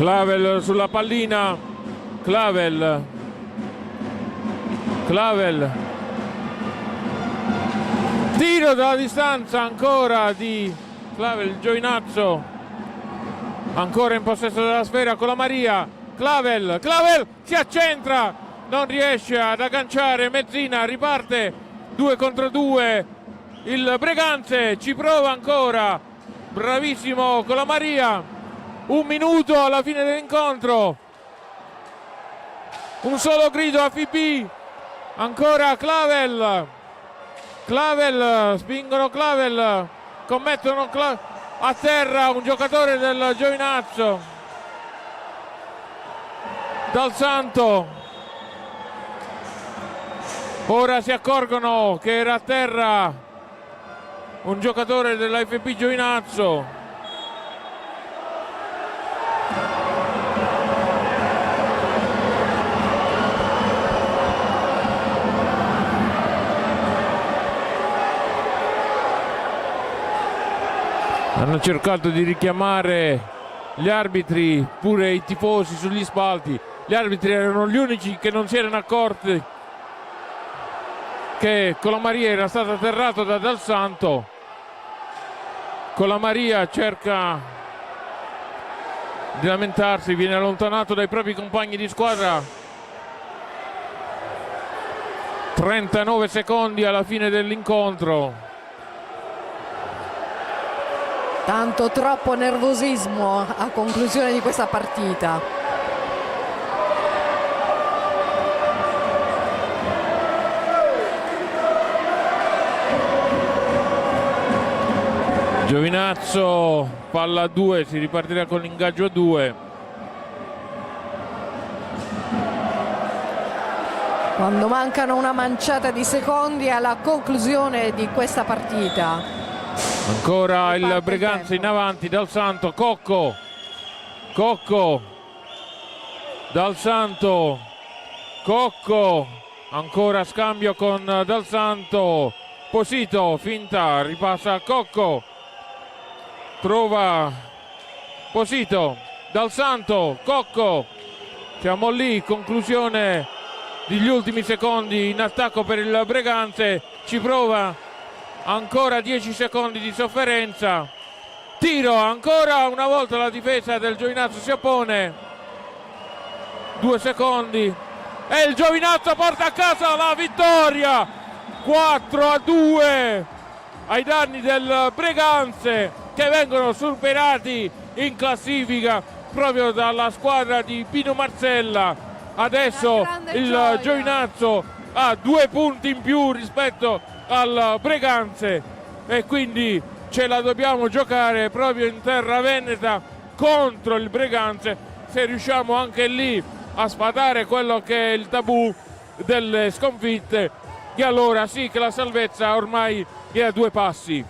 Clavel sulla pallina, Clavel, tiro dalla distanza ancora di Clavel. Giovinazzo ancora in possesso della sfera con la Maria. Clavel si accentra, non riesce ad agganciare Mezzina, riparte 2 contro 2 il Breganze, ci prova ancora, bravissimo con la Maria. 1 minuto alla fine dell'incontro, un solo grido a FIP, ancora Clavel, spingono Clavel, commettono a terra un giocatore del Giovinazzo. Dal Santo, ora si accorgono che era a terra un giocatore della FP Giovinazzo. Hanno cercato di richiamare gli arbitri, pure i tifosi sugli spalti. Gli arbitri erano gli unici che non si erano accorti che Colamaria era stato atterrato da Dal Santo. Colamaria cerca di lamentarsi, viene allontanato dai propri compagni di squadra. 39 secondi alla fine dell'incontro. Tanto troppo nervosismo a conclusione di questa partita. Giovinazzo, palla a 2, si ripartirà con l'ingaggio a 2. Quando mancano una manciata di secondi alla conclusione di questa partita. Ancora il Breganze in avanti, Dal Santo, Cocco, Dal Santo, Cocco, ancora scambio con Dal Santo, Posito, finta, ripassa a Cocco, trova Posito, Dal Santo, Cocco, siamo lì, conclusione degli ultimi secondi in attacco per il Breganze, ci prova. Ancora 10 secondi di sofferenza, tiro, ancora una volta la difesa del Giovinazzo si oppone, 2 secondi e il Giovinazzo porta a casa la vittoria 4-2 ai danni del Breganze, che vengono superati in classifica proprio dalla squadra di Pino Marzella. Adesso il Giovinazzo ha 2 punti in più rispetto al Breganze e quindi ce la dobbiamo giocare proprio in terra veneta contro il Breganze, se riusciamo anche lì a sfatare quello che è il tabù delle sconfitte, e allora sì che la salvezza ormai è a 2 passi.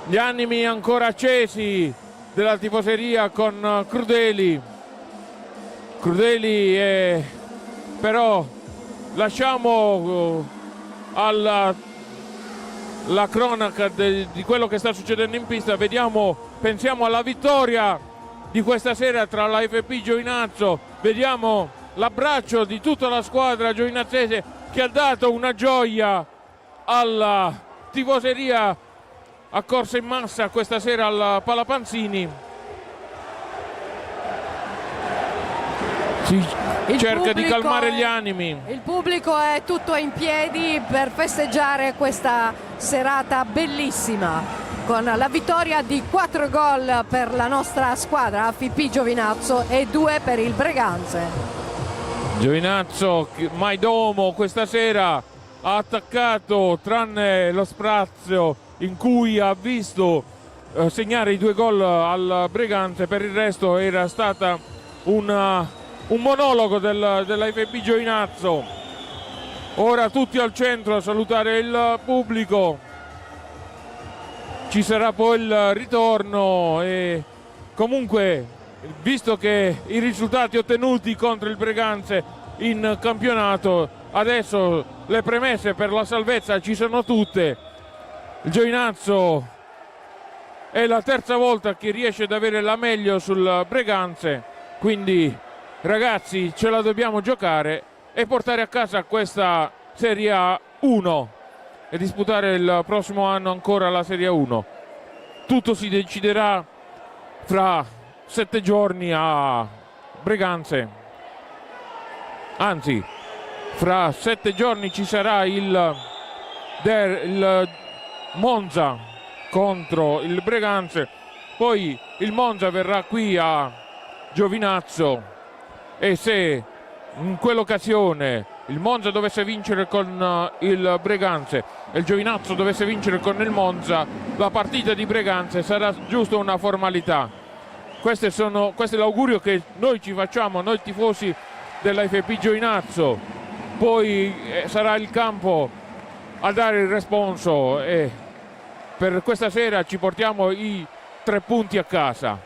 Gli animi ancora accesi della tifoseria con Crudeli, però lasciamo alla cronaca di quello che sta succedendo in pista. Pensiamo alla vittoria di questa sera tra la FP Giovinazzo, vediamo l'abbraccio di tutta la squadra giovinazzese che ha dato una gioia alla tifoseria accorsa in massa questa sera al Palapanzini. Cerca di calmare gli animi. Il pubblico è tutto in piedi per festeggiare questa serata bellissima con la vittoria di 4 gol per la nostra squadra AFP Giovinazzo e 2 per il Breganze. Giovinazzo, Maidomo questa sera ha attaccato, tranne lo sprazio in cui ha visto segnare i 2 gol al Breganze, per il resto era stata un monologo della FP Giovinazzo. Ora tutti al centro a salutare il pubblico, ci sarà poi il ritorno e comunque, visto che i risultati ottenuti contro il Breganze in campionato, adesso le premesse per la salvezza ci sono tutte. Il Giovinazzo è la terza volta che riesce ad avere la meglio sul Breganze, quindi ragazzi ce la dobbiamo giocare e portare a casa questa Serie A1 e disputare il prossimo anno ancora la Serie A1. Tutto si deciderà fra 7 giorni a Breganze, anzi fra 7 giorni ci sarà il Monza contro il Breganze, poi il Monza verrà qui a Giovinazzo e se in quell'occasione il Monza dovesse vincere con il Breganze e il Giovinazzo dovesse vincere con il Monza, la partita di Breganze sarà giusto una formalità. Questo è l'augurio che noi ci facciamo, noi tifosi della FP Giovinazzo. Poi sarà il campo a dare il responso e per questa sera ci portiamo i 3 punti a casa.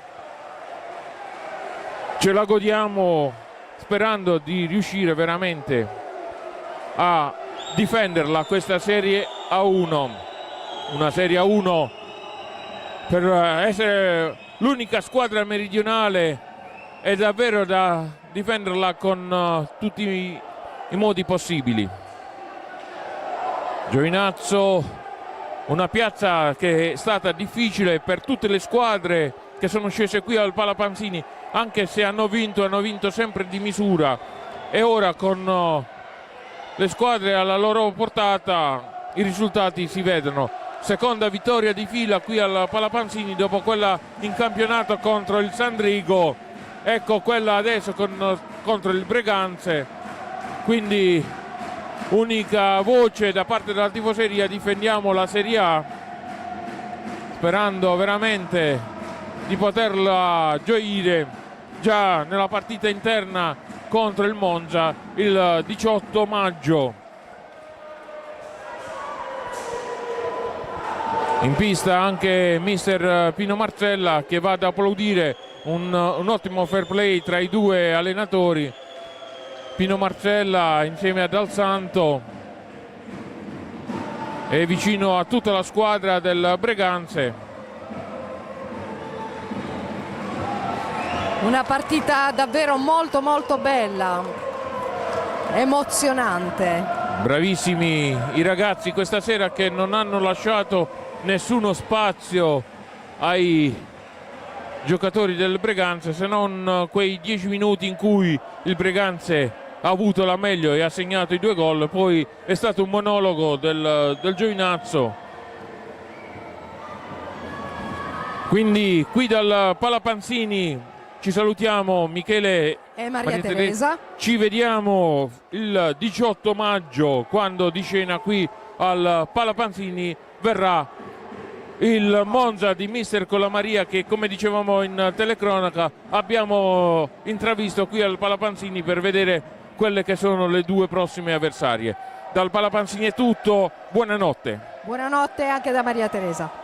Ce la godiamo sperando di riuscire veramente a difenderla questa Serie A1, una Serie A1 per essere l'unica squadra meridionale è davvero da difenderla con tutti i modi possibili. Giovinazzo, una piazza che è stata difficile per tutte le squadre che sono scese qui al Palapanzini, anche se hanno vinto sempre di misura, e ora con le squadre alla loro portata i risultati si vedono. Seconda vittoria di fila qui al Palapanzini dopo quella in campionato contro il Sandrigo, ecco quella adesso contro il Breganze, quindi unica voce da parte della tifoseria: difendiamo la Serie A, sperando veramente di poterla gioire già nella partita interna contro il Monza il 18 maggio. In pista anche mister Pino Marcella, che va ad applaudire un ottimo fair play tra i due allenatori. Pino Marcella insieme ad Dal Santo è vicino a tutta la squadra del Breganze. Una partita davvero molto molto bella, emozionante. Bravissimi i ragazzi questa sera, che non hanno lasciato nessuno spazio ai giocatori del Breganze, se non quei 10 minuti in cui il Breganze ha avuto la meglio e ha segnato i 2 gol. Poi è stato un monologo del Giovinazzo. Quindi qui dal Palapanzini ci salutiamo, Michele E Maria Teresa. Ci vediamo il 18 maggio, quando di scena qui al Palapanzini verrà il Monza di mister Colamaria, che come dicevamo in telecronaca abbiamo intravisto qui al Palapanzini per vedere quelle che sono le 2 prossime avversarie. Dal Palapanzini è tutto, buonanotte. Buonanotte anche da Maria Teresa.